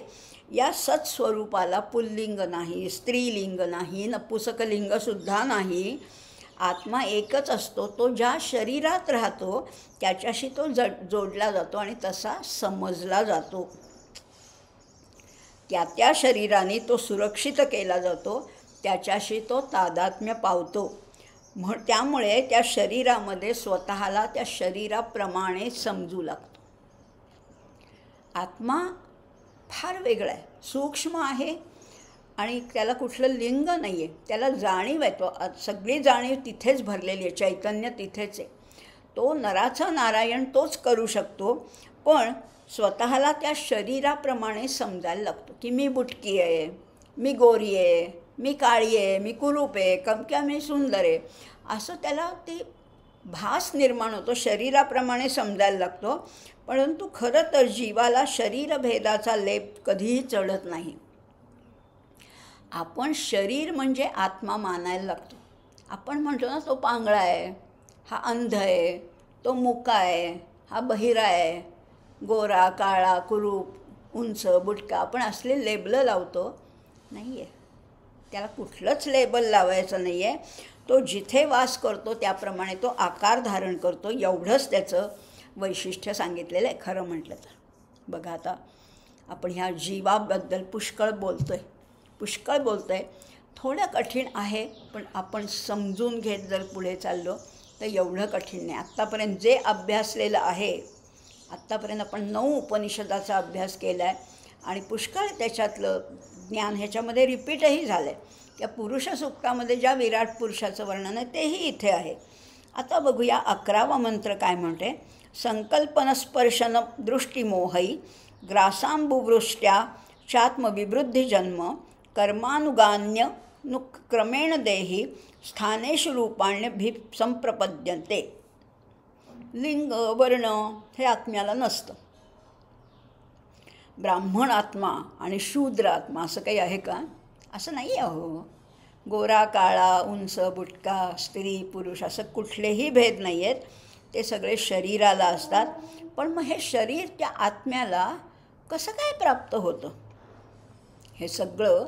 या सत्स्वरूपाला पुल्लिंग नाही, स्त्रीलिंग नाही, नपुंसकलिंगसुद्धा नाही. आत्मा एकच असतो. तो ज्या शरीरात राहतो त्याच्याशी तो जोडला जातो आणि तसा समजला जातो. त्या शरीराने तो सुरक्षित केला जातो, त्याच्याशी तो तादात्म्य पावतो. त्यामुळे त्या शरीरामध्ये स्वतःला त्या शरीराप्रमाणे समजू लागतो. आत्मा फार वेगळा आहे, सूक्ष्म आहे आणि त्याला कुठलं लिंग नाही आहे. त्याला जाणीव आहे, तो सगळी जाणीव तिथेच भरलेली आहे, चैतन्य तिथेच आहे. तो नराचा नारायण तोच करू शकतो, पण स्वतःला त्या शरीराप्रमाणे समजायला लागतो की मी बुटकी आहे, मी गोरी आहे, मी काळी आहे, मी कुरूप आहे, किंवा मी सुंदर आहे, असं त्याला ते भास निर्माण होतो. शरीराप्रमाणे समजायला लागतो. परंतु खरं तर जीवाला शरीरभेदाचा लेप कधीही चढत नाही. आपण शरीर म्हणजे आत्मा मानायला लागतो. आपण म्हणतो ना, तो पांगळा आहे, हा अंध आहे, तो मुका आहे, हा बहिरा आहे, गोरा काळा कुरूप उंच बुटका, आपण असले लेबलं लावतो. नाही आहे, त्याला कुठलंच लेबल लावायचं नाही आहे. तो जिथे वास करतो त्याप्रमाणे तो आकार धारण करतो. एवढंच त्याचं वैशिष्ट्य सांगितलेलं आहे खरं म्हटलं तर. बघा, आता आपण ह्या जीवाबद्दल पुष्कळ बोलतो आहे. थोडं कठीण आहे, पण आपण समजून घेत जर पुढे चाललो तर एवढं कठीण नाही. आत्तापर्यंत जे अभ्यासलेलं आहे, आत्तापर्यंत आपण 9 उपनिषदाचा अभ्यास केला आहे आणि पुष्कळ त्याच्यातलं ज्ञान ह्याच्यामध्ये रिपीटही झालं आहे. त्या पुरुष सूक्तामध्ये ज्या विराट पुरुषाचं वर्णन आहे तेही इथे आहे. आता बघूया 11वा मंत्र काय म्हणते. संकल्पनस्पर्शन दृष्टिमोहई ग्रासांबुवृष्ट्या चात्मविवृद्धिजन्म कर्मानुगान्य क्रमेण देहि स्थानेषु रूपाण्यभि संप्रपद्यन्ते. लिंग वर्ण हे आत्म्याला नसतं. ब्राह्मण आत्मा आणि शूद्र आत्मा असं काही आहे का? असं नाही आहे. हो, गोरा काळा उंच बुटका स्त्री पुरुष असं कुठलेही भेद नाही आहेत. ते सगळे शरीराला असतात. पण मग हे शरीर त्या आत्म्याला कसं काय प्राप्त होतं? हे सगळं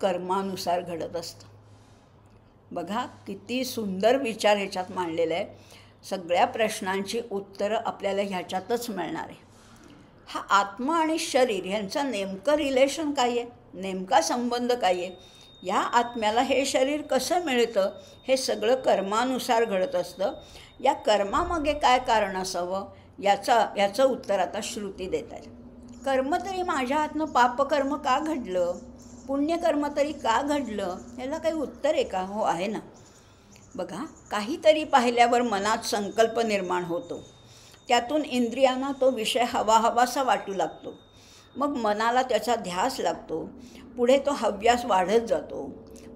कर्मानुसार घडत असतं. बघा किती सुंदर विचार ह्याच्यात मांडलेला आहे. सगळ्या प्रश्नांची उत्तरं आपल्याला ह्याच्यातच मिळणार आहे. हा आत्मा आणि शरीर ह्यांचं नेमकं रिलेशन काय आहे, नेमका संबंध काय आहे, या आत्म्याला हे शरीर कसं मिळतं, हे सगळं कर्मानुसार घडत असतं. या कर्मामागे काय कारण असावं याचं उत्तर आता श्रुती देत आहे. कर्म तरी माझ्या हातनं पापकर्म का घडलं, पुण्यकर्म तरी का घडलं, याला काही उत्तर आहे का? हो, आहे ना. बघा, काहीतरी पाहिल्यावर मनात संकल्प निर्माण होतो. त्यातून इंद्रियांना तो विषय हवाहवासा वाटू लागतो. मग मनाला त्याचा ध्यास लागतो. पुढे तो हव्यास वाढत जातो.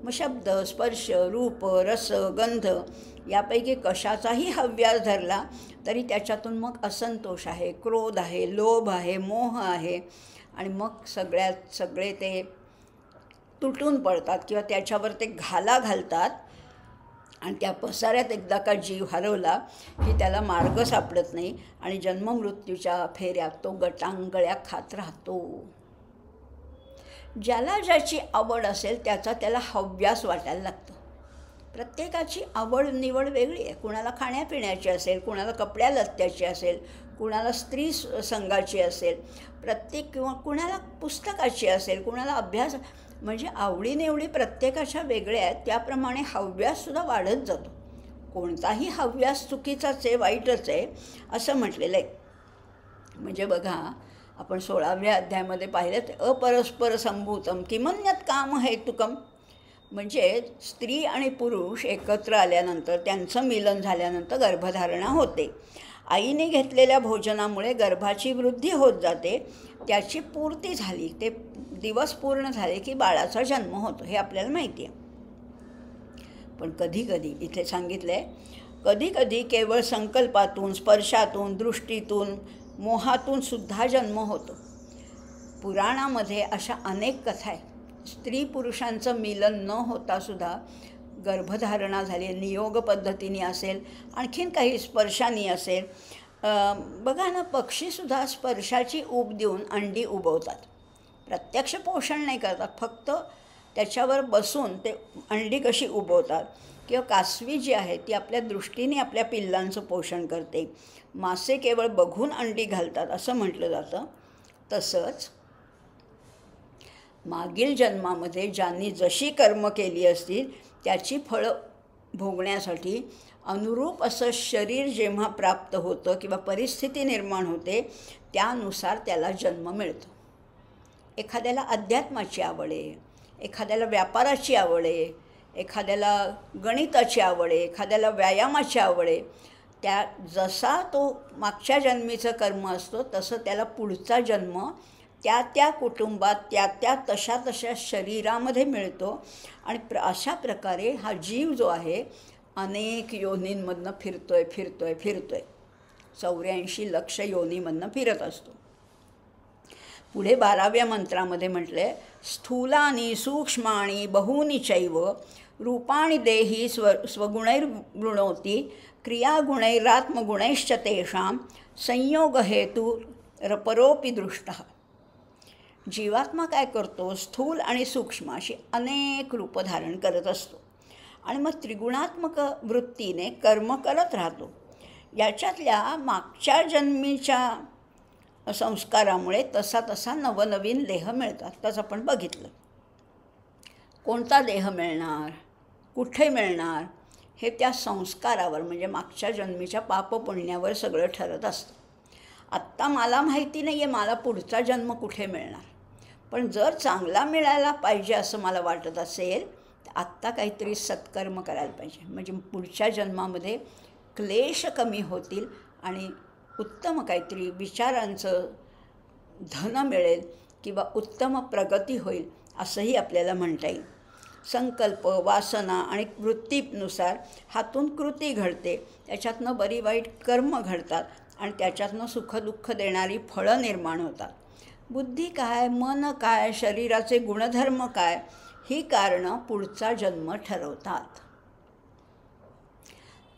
मग शब्द, स्पर्श, रूप, रस, गंध यापैकी कशाचाही हव्यास धरला तरी त्याच्यातून मग असंतोष आहे, क्रोध आहे, लोभ आहे, मोह आहे. आणि मग सगळे ते तुटून पडतात किंवा त्याच्यावर ते घाला घालतात. आणि त्या पसाऱ्यात एकदा का जीव हरवला की त्याला मार्ग सापडत नाही आणि जन्ममृत्यूच्या फेऱ्यात तो गटांगळ्या खात राहतो. ज्याला ज्याची आवड असेल त्याला हव्यास वाटायला लागतं. प्रत्येकाची आवड निवड वेगळी आहे. कुणाला खाण्यापिण्याची असेल, कुणाला कपड्या लत्त्याची असेल, कुणाला स्त्री संघाची असेल, किंवा कुणाला पुस्तकाची असेल, कुणाला अभ्यास, म्हणजे आवडीनिवडी प्रत्येकाच्या वेगळ्या आहेत. त्याप्रमाणे हव्याससुद्धा वाढत जातो. कोणताही हव्यास चुकीचाच आहे, वाईटच आहे असं म्हटलेलं आहे. म्हणजे बघा, आपण 16व्या अध्यायामध्ये पाहिलं ते अपरस्पर संभूतम किमन्यत काम हेतुकम, म्हणजे स्त्री आणि पुरुष एकत्र आल्यानंतर त्यांचं मिलन झाल्यानंतर गर्भधारणा होते. आईने घेतलेल्या भोजनामुळे गर्भाची वृद्धी होत जाते. त्याची पूर्ती झाली, ते दिवस पूर्ण झाले की बाळाचा जन्म होतो, हे आपल्याला माहिती आहे. पण कधीकधी इथे सांगितलं आहे, कधीकधी केवळ संकल्पातून, स्पर्शातून, दृष्टीतून, मोहातून सुद्धा जन्म होतो. पुराणामध्ये अशा अनेक कथा आहेत. स्त्री पुरुषांचं मिलन न होता सुद्धा गर्भधारणा झाली, नियोग पद्धतीने असेल, आणखीन काही स्पर्शाने असेल. बघा ना, पक्षीसुद्धा स्पर्शाची ऊब देऊन अंडी उबवतात. प्रत्यक्ष पोषण नाही करतात, फक्त त्याच्यावर बसून ते अंडी कशी उबवतात. किंवा कासवी जी आहे ती आपल्या दृष्टीने आपल्या पिल्लांचं पोषण करते. मासे केवळ बघून अंडी घालतात असं म्हटलं जातं. तसंच मागील जन्मामध्ये ज्यांनी जशी कर्म केली असतील त्याची फळं भोगण्यासाठी अनुरूप असं शरीर जेव्हा प्राप्त होतं किंवा परिस्थिती निर्माण होते त्यानुसार त्याला जन्म मिळतो. एखाद्याला अध्यात्माची आवड आहे, एखाद्याला व्यापाराची आवड आहे, एखाद्याला गणिताची आवड आहे, एखाद्याला व्यायामाची आवड आहे. त्या जसा तो मागच्या जन्मीचं कर्म असतो तसं त्याला पुढचा जन्म त्या कुटुंबात तशा शरीरामध्ये मिळतो. आणि अशा प्रकारे हा जीव जो आहे अनेक योनींमधनं फिरतोय 84 लक्ष योनीमधनं फिरत असतो. पुढे 12व्या मंत्रामध्ये म्हटलं आहे, स्थूलानी सूक्ष्माणी बहूनी चैव रूपाणी देही स्वगुणैर्वृणोती क्रियागुणैरात्मगुणैश्च तेषां संयोगहेतु रपरोपी दृष्टः. जीवात्मा काय करतो, स्थूल आणि सूक्ष्म अशी अनेक रूपं धारण करत असतो आणि मग त्रिगुणात्मक वृत्तीने कर्म करत राहतो. याच्यातल्या मागच्या जन्मीच्या संस्कारामुळे तसा नवनवीन देह मिळतात. तसं आपण बघितलं. कोणता देह मिळणार, कुठे मिळणार, हे त्या संस्कारावर म्हणजे मागच्या जन्मीच्या पापपुण्यावर सगळं ठरत असतं. आत्ता मला माहिती नाही आहे मला पुढचा जन्म कुठे मिळणार, पण जर चांगला मिळायला पाहिजे असं मला वाटत असेल तर आत्ता काहीतरी सत्कर्म करायला पाहिजे, म्हणजे पुढच्या जन्मामध्ये क्लेश कमी होतील आणि उत्तम काहीतरी विचारांचं धन मिळेल किंवा उत्तम प्रगती होईल असंही आपल्याला म्हणता येईल. संकल्प, वासना आणि वृत्तीनुसार हातून कृती घडते. त्याच्यातनं बरी वाईट कर्म घडतात आणि त्याच्यातनं सुखदुःख देणारी फळं निर्माण होतात. बुद्धी काय, मन काय, शरीराचे गुणधर्म काय, ही कारणं पुढचा जन्म ठरवतात.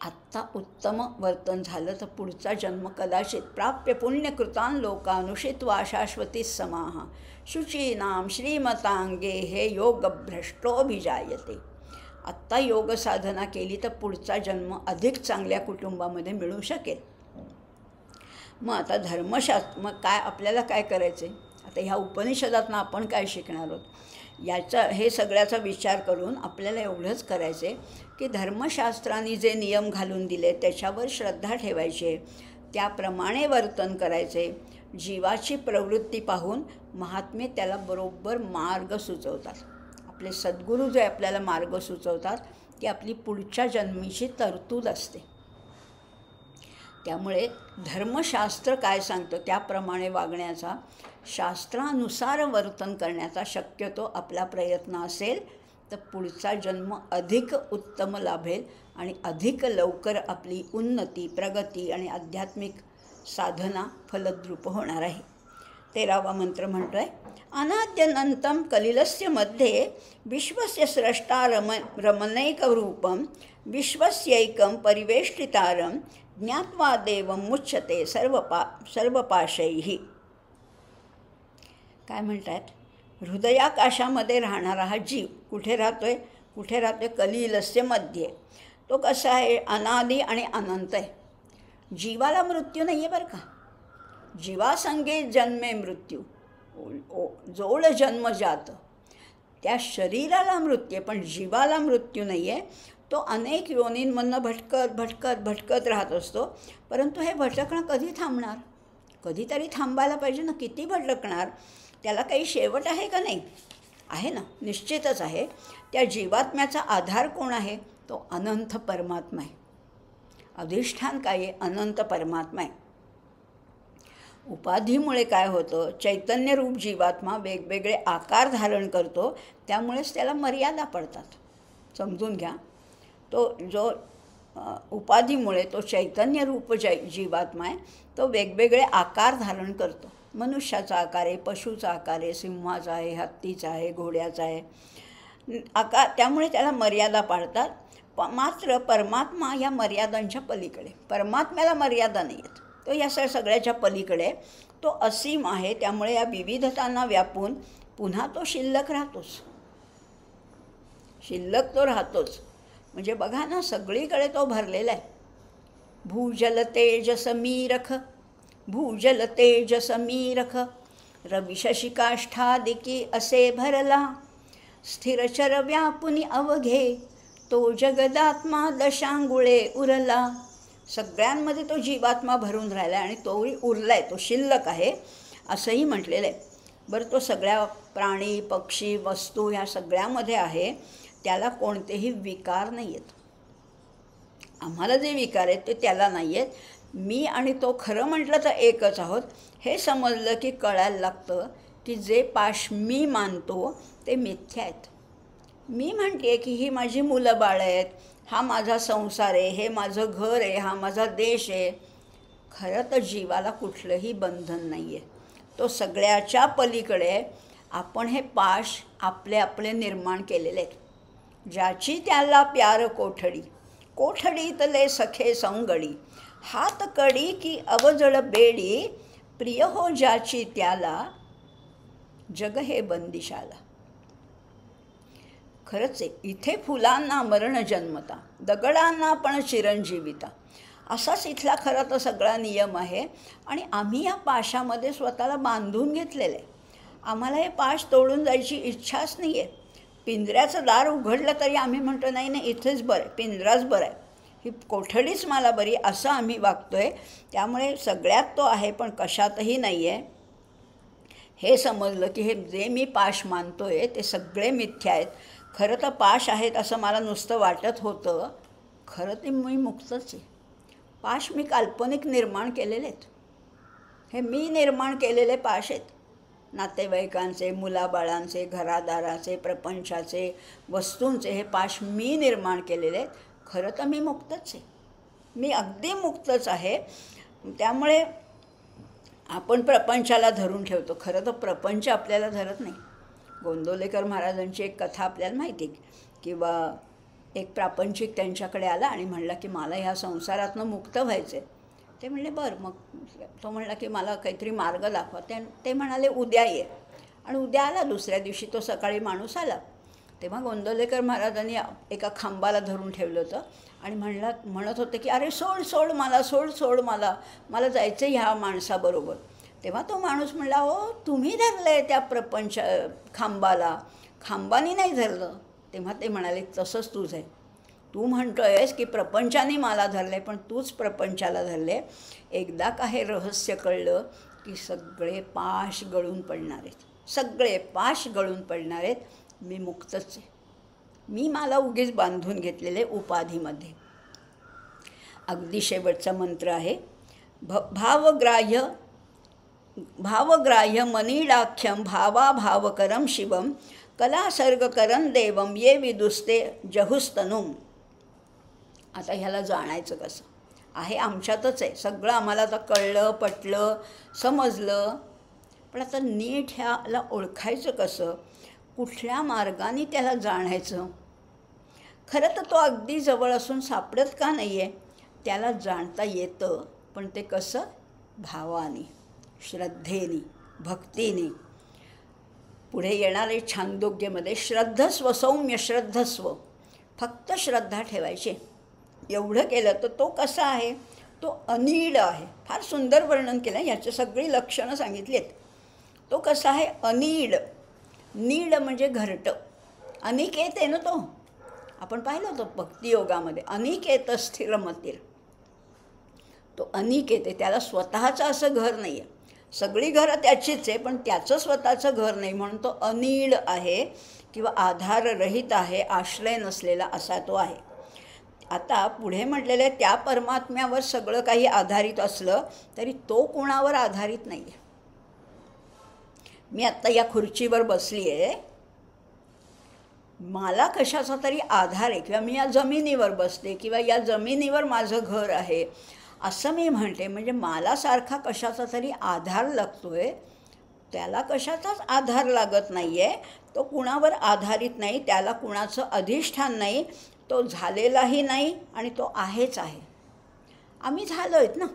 आत्ता उत्तम वर्तन झालं तर पुढचा जन्म कदाचित प्राप्य पुण्यकृतान लोकानुषित्वा शाश्वती समाह शुचीनाम श्रीमतांगे हे योगभ्रष्टोभिजायते. आत्ता योग साधना केली तर पुढचा जन्म अधिक चांगल्या कुटुंबामध्ये मिळू शकेल. मग आता मग काय आपल्याला काय करायचं आहे? आता ह्या उपनिषदातनं आपण काय शिकणार आहोत? हे सगळ्याचा विचार करून आपल्याला एवढंच करायचं आहे की धर्मशास्त्रांनी जे नियम घालून दिले त्याच्यावर श्रद्धा ठेवायची, त्याप्रमाणे वर्तन करायचे. जीवाची प्रवृत्ती पाहून महात्मे त्याला बरोबर मार्ग सुचवतात. आपले सद्गुरू जे आपल्याला मार्ग सुचवतात ती आपली पुढच्या जन्मीची तरतूद असते. त्यामुळे धर्मशास्त्र काय सांगतं त्याप्रमाणे वागण्याचा, शास्त्रानुसार वर्तन करण्याचा शक्यतो आपला प्रयत्न असेल तर पुढचा जन्म अधिक उत्तम लाभेल आणि अधिक लवकर आपली उन्नती, प्रगती आणि आध्यात्मिक साधना फलद्रूप होणार आहे. 13वा मंत्र म्हणतो आहे, अनाद्यनंतं कलिलस्य मध्ये विश्वस्य स्रष्टा रमणैकरूपं विश्वस्यैकं परिवेष्टितारं ज्ञात्वा देवं मुच्यते सर्वपाशैः. काय म्हणतात? हृदयाकाशामध्ये राहणारा हा जीव कुठे राहतोय? कलिलस्य मध्ये. तो कसा आहे? अनादी आणि अनंत आहे. जीवाला मृत्यू नाही आहे बरं का. जीवासंगे जन्मे मृत्यू, जोड जन्म जात. त्या शरीराला मृत्यू आहे पण जीवाला मृत्यू नाही आहे. तो अनेक योनींमधनं भटकत राहत असतो. परंतु हे भटकणं कधी थांबणार? कधीतरी थांबायला पाहिजे ना. किती भटकणार? त्याला काही शेवट आहे का? नाही आहे ना, निश्चितच आहे. त्या जीवात्म्याचा आधार कोण आहे? तो अनंत परमात्मा आहे. अधिष्ठान काय आहे? अनंत परमात्मा आहे. उपाधीमुळे काय होतं? चैतन्यरूप जीवात्मा वेगवेगळे आकार धारण करतो, त्यामुळेच त्याला मर्यादा पडतात. समजून घ्या. तो जो उपाधीमुळे तो चैतन्यरूप जीवात्मा आहे तो वेगवेगळे आकार धारण करतो. मनुष्याचा आकार आहे, पशुचा आकार आहे, सिंहाचा आहे, हत्तीचा आहे, घोड्याचा आहे आकार. त्यामुळे त्याला मर्यादा पाडतात. मात्र परमात्मा या मर्यादांच्या पलीकडे. परमात्म्याला मर्यादा नाही आहेत. तो या सगळ्याच्या पलीकडे. तो असीम आहे. त्यामुळे या विविधतांना व्यापून पुन्हा तो शिल्लक राहतोच. म्हणजे बघा ना, सगळीकडे तो भरलेला आहे. भूजल तेज समीरख रविशशिकाष्ठादिकी असे भरला. स्थिरचर व्यापुनी अवघे तो जगदात्मा दशांगुळे उरला. सगळ्यांमध्ये तो जीवात्मा भरून राहिला आणि तोही उरला आहे, तो शिल्लक आहे असंही म्हटलेलं आहे. बरं, तो सगळ्या प्राणी, पक्षी, वस्तू ह्या सगळ्यामध्ये आहे. त्याला कोणतेही विकार नाही आहेत. आम्हाला जे विकार आहेत ते त्याला नाही आहेत. मी आणि तो खरं म्हटलं तर एकच आहोत. हे समजलं की कळायला लागतं की जे पाश मी मानतो ते मिथ्या आहेत. मी म्हणते की ही माझी मुलं बाळं आहेत, हा माझा संसार आहे, हे माझं घर आहे, हा माझा देश आहे. खरं तर जीवाला कुठलंही बंधन नाही आहे. तो सगळ्याच्या पलीकडे. आपण हे पाश आपले निर्माण केलेले आहेत. ज्याची त्याला प्यार कोठडीतले सखे संगडी हात कडी की अवजळ बेडी प्रिय हो ज्याची त्याला जग हे बंदिशाला. खरंच आहे. इथे फुलांना मरण जन्मता, दगडांना पण चिरंजीविता. असाच इथला खरा तर सगळा नियम आहे. आणि आम्ही या पाशामध्ये स्वतःला बांधून घेतलेलं आहे. आम्हाला हे पाश तोडून जायची इच्छाच नाही आहे. पिंजऱ्याचं दार उघडलं तरी आम्ही म्हणतो नाही नाही इथेच बरं, पिंजराच बरं आहे, ही कोठडीच मला बरी, असं आम्ही वागतो आहे. त्यामुळे सगळ्यात तो आहे पण कशातही नाही आहे. हे समजलं की हे जे मी पाश मानतो आहे ते सगळे मिथ्या आहेत. खरं तर पाश आहेत असं मला नुसतं वाटत होतं. खरं ते मी मुक्तच आहे. पाश मी काल्पनिक निर्माण केलेले आहेत. हे मी निर्माण केलेले पाश आहेत. नातेवाईकांचे, मुलाबाळांचे, घरादाराचे, प्रपंचाचे, वस्तूंचे हे पाश मी निर्माण केलेले आहेत. खरं तर मी मुक्तच आहे. मी अगदी मुक्तच आहे. त्यामुळे आपण प्रपंचाला धरून ठेवतो. खरं तर प्रपंच आपल्याला धरत नाही. गोंदवलेकर महाराजांची एक कथा आपल्याला माहिती आहे. किंवा एक प्रापंचिक त्यांच्याकडे आला आणि म्हणला की मला ह्या संसारातनं मुक्त व्हायचं आहे. ते म्हणले बरं. मग तो म्हणला की मला काहीतरी मार्ग दाखवा. ते म्हणाले उद्या ये. आणि उद्या आला. दुसऱ्या दिवशी तो सकाळी माणूस आला. तेव्हा गोंदवलेकर महाराजांनी एका खांबाला धरून ठेवलं होतं आणि म्हणत होते की अरे सोड मला, सोड मला जायचं ह्या माणसाबरोबर. तेव्हा तो माणूस म्हणला हो तुम्ही धरलं आहे त्या प्रपंच खांबाने नाही धरलं. तेव्हा ते म्हणाले तसंच तुझं आहे. तू म्हणतो आहेस की प्रपंचाने मला धरले, पण तूच प्रपंचाला धरले. एकदा का हे रहस्य कळलं की सगळे पाश गळून पडणार आहेत. मी मुक्तच आहे. मी मला उगीच बांधून घेतलेले उपाधीमध्ये. अगदी शेवटचा मंत्र आहे भावग्राह्य मनीडाख्यम भावाभावकरम शिवम कलासर्गकरं देवम ये विदुस्ते जहुस्तनुम. आता ह्याला जाणायचं कसं आहे? आमच्यातच आहे सगळं. आम्हाला आता कळलं, पटलं, समजलं. पण आता नीट ह्याला ओळखायचं कसं? कुठल्या मार्गाने त्याला जाणायचं? खरं तर तो अगदी जवळ असून सापडत का नाही आहे? त्याला जाणता येतं, पण ते कसं? भावाने, श्रद्धेने, भक्तीने. पुढे येणारे छांदोग्यमध्ये श्रद्धस्व सौम्य श्रद्धस्व, फक्त श्रद्धा ठेवायची. एवढं केलं तर तो कसा आहे? तो अनीड आहे. फार सुंदर वर्णन केलं. याची सगळी लक्षणं सांगितली आहेत. तो कसा आहे? अनीड. नीड म्हणजे घरटं. अनिकेत आहे ना तो. आपण पाहिलं होतं भक्तियोगामध्ये अनिकेत स्थिरमतीर. तो अनिकेत आहे. त्याला स्वतःचं असं घर नाही आहे. सगळी घरं त्याचीच आहे, पण त्याचं स्वतःचं घर नाही, म्हणून तो अनीड आहे किंवा आधाररहित आहे, आश्रय नसलेला असा तो आहे. आता पुढे म्हटलेलं आहे त्या परमात्म्यावर सगळं काही आधारित असलं तरी तो कोणावर आधारित नाही आहे. मी आत्ता या खुर्चीवर बसली आहे, मला कशाचा तरी आधार आहे, किंवा मी या जमिनीवर बसते किंवा या जमिनीवर माझं घर आहे असं मी म्हणते. म्हणजे मला सारखा कशाचा तरी आधार लागतो आहे. त्याला कशाचाच आधार लागत नाही आहे. तो कुणावर आधारित नाही, त्याला कुणाचं अधिष्ठान नाही, तो झालेलाही नाही आणि तो आहेच आहे. आम्ही झालो आहेत ना.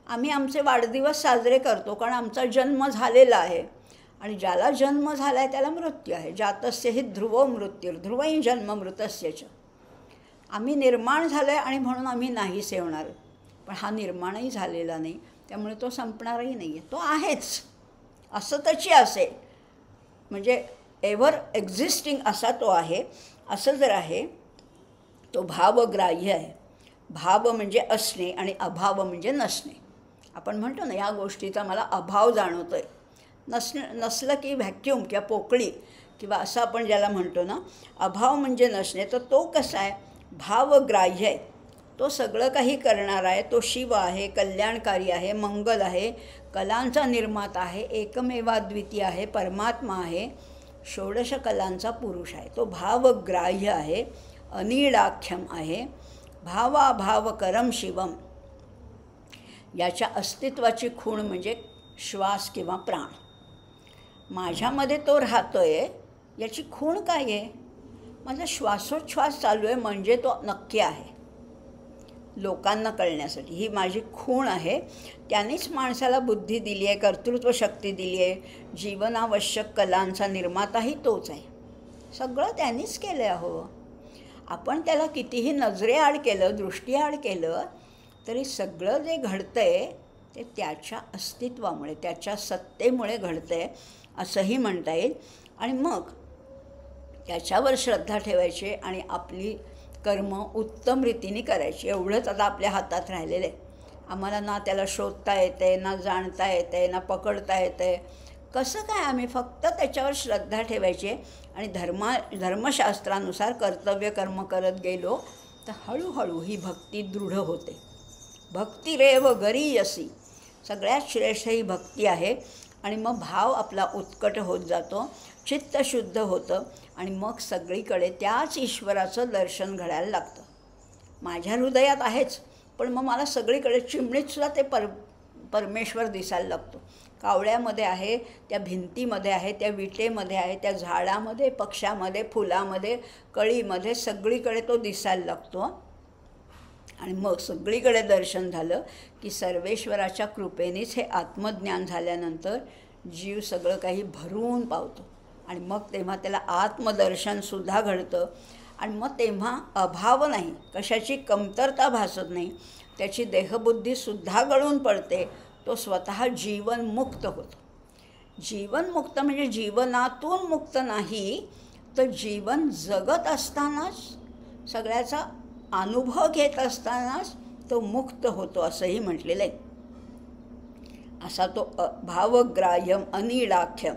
आम्ही आमचे वाढदिवस साजरे करतो कारण आमचा जन्म झालेला आहे. आणि ज्याला जन्म झाला आहे त्याला मृत्यू आहे. जातस्य हि ध्रुवो मृत्युर्ध्रुवही जन्म मृतस्यच. आम्ही निर्माण झालो आहे आणि म्हणून आम्ही नाहीसे होणार. पण हा निर्माणही झालेला नाही, त्यामुळे तो संपणारही नाही आहे. तो आहेच. असं त्याची असेल म्हणजे एव्हर एक्झिस्टिंग असा तो आहे. असं जर आहे तो भावग्राह्य आहे. भाव म्हणजे असणे आणि अभाव म्हणजे नसणे. आपण म्हणतो ना या गोष्टीचा मला अभाव जाणवतो आहे. नसलं की व्हॅक्यूम किंवा पोकळी किंवा असं आपण ज्याला म्हणतो ना, अभाव म्हणजे नसणे. तर तो कसा आहे? भावग्राह्य आहे. तो सगळं काही करणारा आहे. तो शिव आहे, कल्याणकारी आहे, मंगल आहे, कलांचा निर्माता आहे, एकमेवाद्वितीय आहे, परमात्मा आहे, षोडश कलांचा पुरुष आहे. तो भावग्राह्य आहे, अनिडाख्यम आहे, भावाभावकरम शिवम. याच्या अस्तित्वाची खूण म्हणजे श्वास किंवा प्राण. माझ्यामध्ये तो राहतो आहे, याची खूण काय आहे? माझा श्वासोच्छ्वास चालू आहे म्हणजे तो नक्की आहे. लोकांना कळण्यासाठी ही माझी खूण आहे. त्यानेच माणसाला बुद्धी दिली आहे, कर्तृत्व शक्ती दिली आहे. जीवनावश्यक कलांचा निर्माताही तोच आहे. सगळं त्यांनीच केलं आहे. हो, आपण त्याला कितीही नजरेआड केलं, दृष्टीआड केलं तरी सगळं जे घडतं आहे ते त्याच्या अस्तित्वामुळे, त्याच्या सत्तेमुळे घडतं आहे असंही म्हणता येईल. आणि मग त्याच्यावर श्रद्धा ठेवायची आणि आपली कर्म उत्तम रीतीने करायची. एवढंच आता आपल्या हातात राहिलेलं आहे. आम्हाला ना त्याला शोधता येते, ना जाणता येते, ना पकडता येते. कसं काय? आम्ही फक्त त्याच्यावर श्रद्धा ठेवायची आणि धर्मशास्त्रानुसार कर्तव्य कर्म करत गेलो तर हळूहळू ही भक्ती दृढ होते. भक्तिरेव गरीयसी. सगळ्यात श्रेष्ठ ही भक्ती आहे. आणि मग भाव आपला उत्कट होत जातो, चित्त शुद्ध होतं आणि मग सगळीकडे त्याच ईश्वराचं दर्शन घडायला लागतं. माझ्या हृदयात आहेच, पण मग मला सगळीकडे चिमणीतसुद्धा ते परमेश्वर दिसायला लागतो. कावळ्यामध्ये आहे, त्या भिंतीमध्ये आहे, त्या विटेमध्ये आहे, त्या झाडामध्ये, पक्षामध्ये, फुलामध्ये, कळीमध्ये, सगळीकडे तो दिसायला लागतो. आणि मग सगळीकडे दर्शन झालं की सर्वेश्वराच्या कृपेनेच हे आत्मज्ञान झाल्यानंतर जीव सगळं काही भरून पावतो. आणि मग तेव्हा त्याला आत्मदर्शनसुद्धा घडतं. आणि मग तेव्हा अभाव नाही, कशाची कमतरता भासत नाही, त्याची देहबुद्धीसुद्धा गळून पडते. तो स्वतः जीवनमुक्त होतो. जीवनमुक्त म्हणजे जीवनातून मुक्त नाही, तर जीवन जगत असतानाच, सगळ्याचा अनुभव घेत असतानाच तो मुक्त होतो असंही म्हटलेलं आहे. असा तो भावग्राह्यम अनिळाख्यम.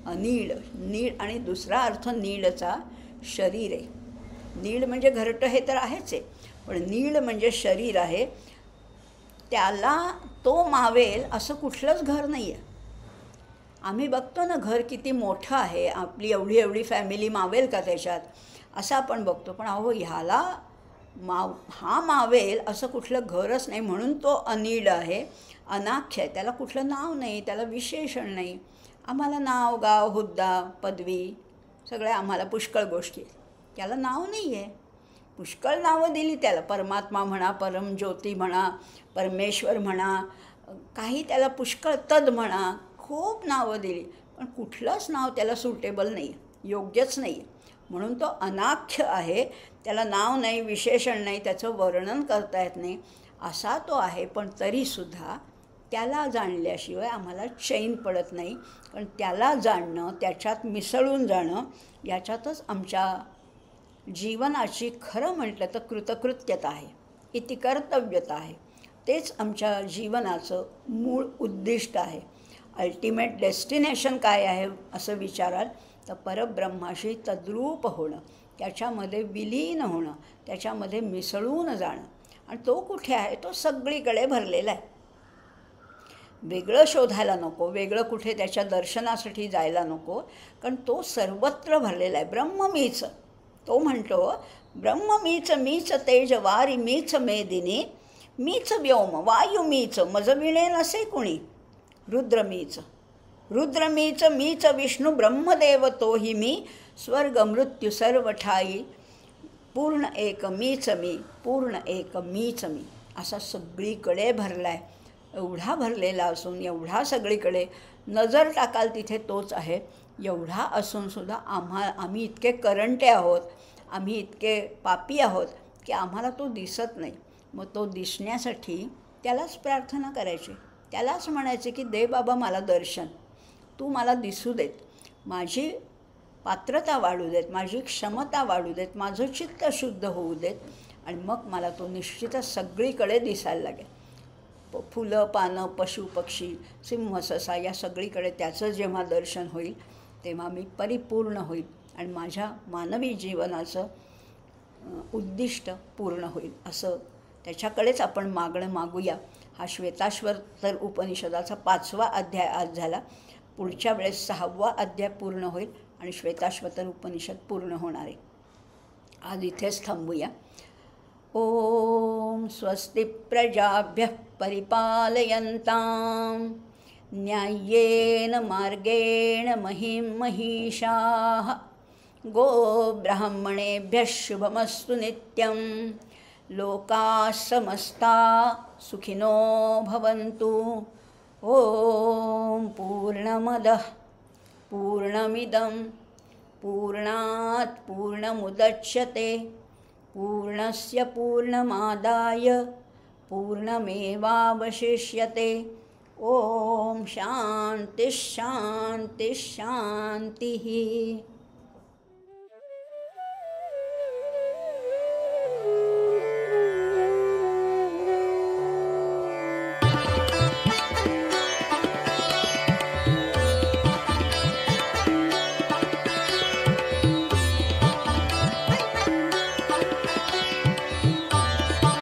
अनीळ, नीळ आणि दुसरा अर्थ नीळचा शरीर आहे. नीळ म्हणजे घरटं हे तर आहेच आहे, पण नीळ म्हणजे शरीर आहे. त्याला तो मावेल असं कुठलंच घर नाही आहे. आम्ही बघतो ना घर किती मोठं आहे, आपली एवढी एवढी फॅमिली मावेल का त्याच्यात, असं आपण बघतो. पण अहो ह्याला हा मावेल असं कुठलं घरच नाही. म्हणून तो अनीळ आहे, अनाख्य आहे. त्याला कुठलं नाव नाही, त्याला विशेषण नाही. आम्हाला नाव, गाव, हुद्दा, पदवी सगळ्या आम्हाला पुष्कळ गोष्टी, त्याला नाव नाही आहे. पुष्कळ नावं दिली त्याला, परमात्मा म्हणा, परमज्योती म्हणा, परमेश्वर म्हणा, काही त्याला पुष्कळ तद म्हणा, खूप नावं दिली, पण कुठलंच नाव त्याला सुटेबल नाही, योग्यच नाही. म्हणून तो अनाख्य आहे. त्याला नाव नाही, विशेषण नाही, त्याचं वर्णन करता येत नाही, असा तो आहे. पण तरीसुद्धा त्याला जाणल्याशिवाय आम्हाला चैन पडत नाही. पण त्याला जाणणं, त्याच्यात मिसळून जाणं, याच्यातच आमच्या जीवनाची खरं म्हटलं तर कृतकृत्यता आहे, इति कर्तव्यता आहे. तेच आमच्या जीवनाचं मूळ उद्दिष्ट आहे. अल्टिमेट डेस्टिनेशन काय आहे असं विचाराल तर परब्रह्माशी तद्रूप होणं, त्याच्यामध्ये विलीन होणं, त्याच्यामध्ये मिसळून जाणं. आणि तो कुठे आहे? तो सगळीकडे भरलेला आहे. वेगळं शोधायला नको, वेगळं कुठे त्याच्या दर्शनासाठी जायला नको, कारण तो सर्वत्र भरलेला आहे. ब्रह्म मीच. तो म्हणतो ब्रह्म मीच, मीच तेज वारी, मीच मेदिनी, मीच व्योम वायू, मीच मज विणे नसे कुणी. रुद्र मीच, रुद्र मीच, मीच विष्णू ब्रह्मदेव तोही मी, स्वर्ग मृत्यू सर्व ठाई, पूर्ण एक मीच मी, पूर्ण एक मीच मी. असा सगळीकडे भरला आहे. एवढा भरलेला असून, एवढा सगळीकडे नजर टाकाल तिथे तोच आहे. एवढा असूनसुद्धा आम्ही इतके करंटे आहोत, आम्ही इतके पापी आहोत की आम्हाला तो दिसत नाही. मग तो दिसण्यासाठी त्यालाच प्रार्थना करायची, त्यालाच म्हणायचे की दे बाबा मला दर्शन, तू मला दिसू देत, माझी पात्रता वाढू देत, माझी क्षमता वाढू देत, माझं चित्त शुद्ध होऊ देत, आणि मग मला तो निश्चितच सगळीकडे दिसायला लागेल. फुलं, पानं, पशु, पक्षी, सिंह, ससा या सगळीकडे त्याचं जेव्हा दर्शन होईल तेव्हा मी परिपूर्ण होईल आणि माझ्या मानवी जीवनाचं उद्दिष्ट पूर्ण होईल. असं त्याच्याकडेच आपण मागूया. हा श्वेताश्वतर उपनिषदाचा 5वा अध्याय आज झाला. पुढच्या वेळेस 6वा अध्याय पूर्ण होईल आणि श्वेताश्वतर उपनिषद पूर्ण होणार आहे. आज इथेच थांबूया. ओम स्वस्ति प्रजाभ्यः परिपालयन्तां न्याय्येन मार्गेण महीं महिषाः गोब्राह्मणेभ्यः शुभमस्तु नित्यं लोकाः समस्ताः सुखिनो भवन्तु. ओम पूर्णमदः पूर्णमिदं पूर्णात् पूर्णमुदच्यते पूर्णस्य पूर्णमादाय पूर्णमेवावशिष्यते. ओम शांति शांति शांति.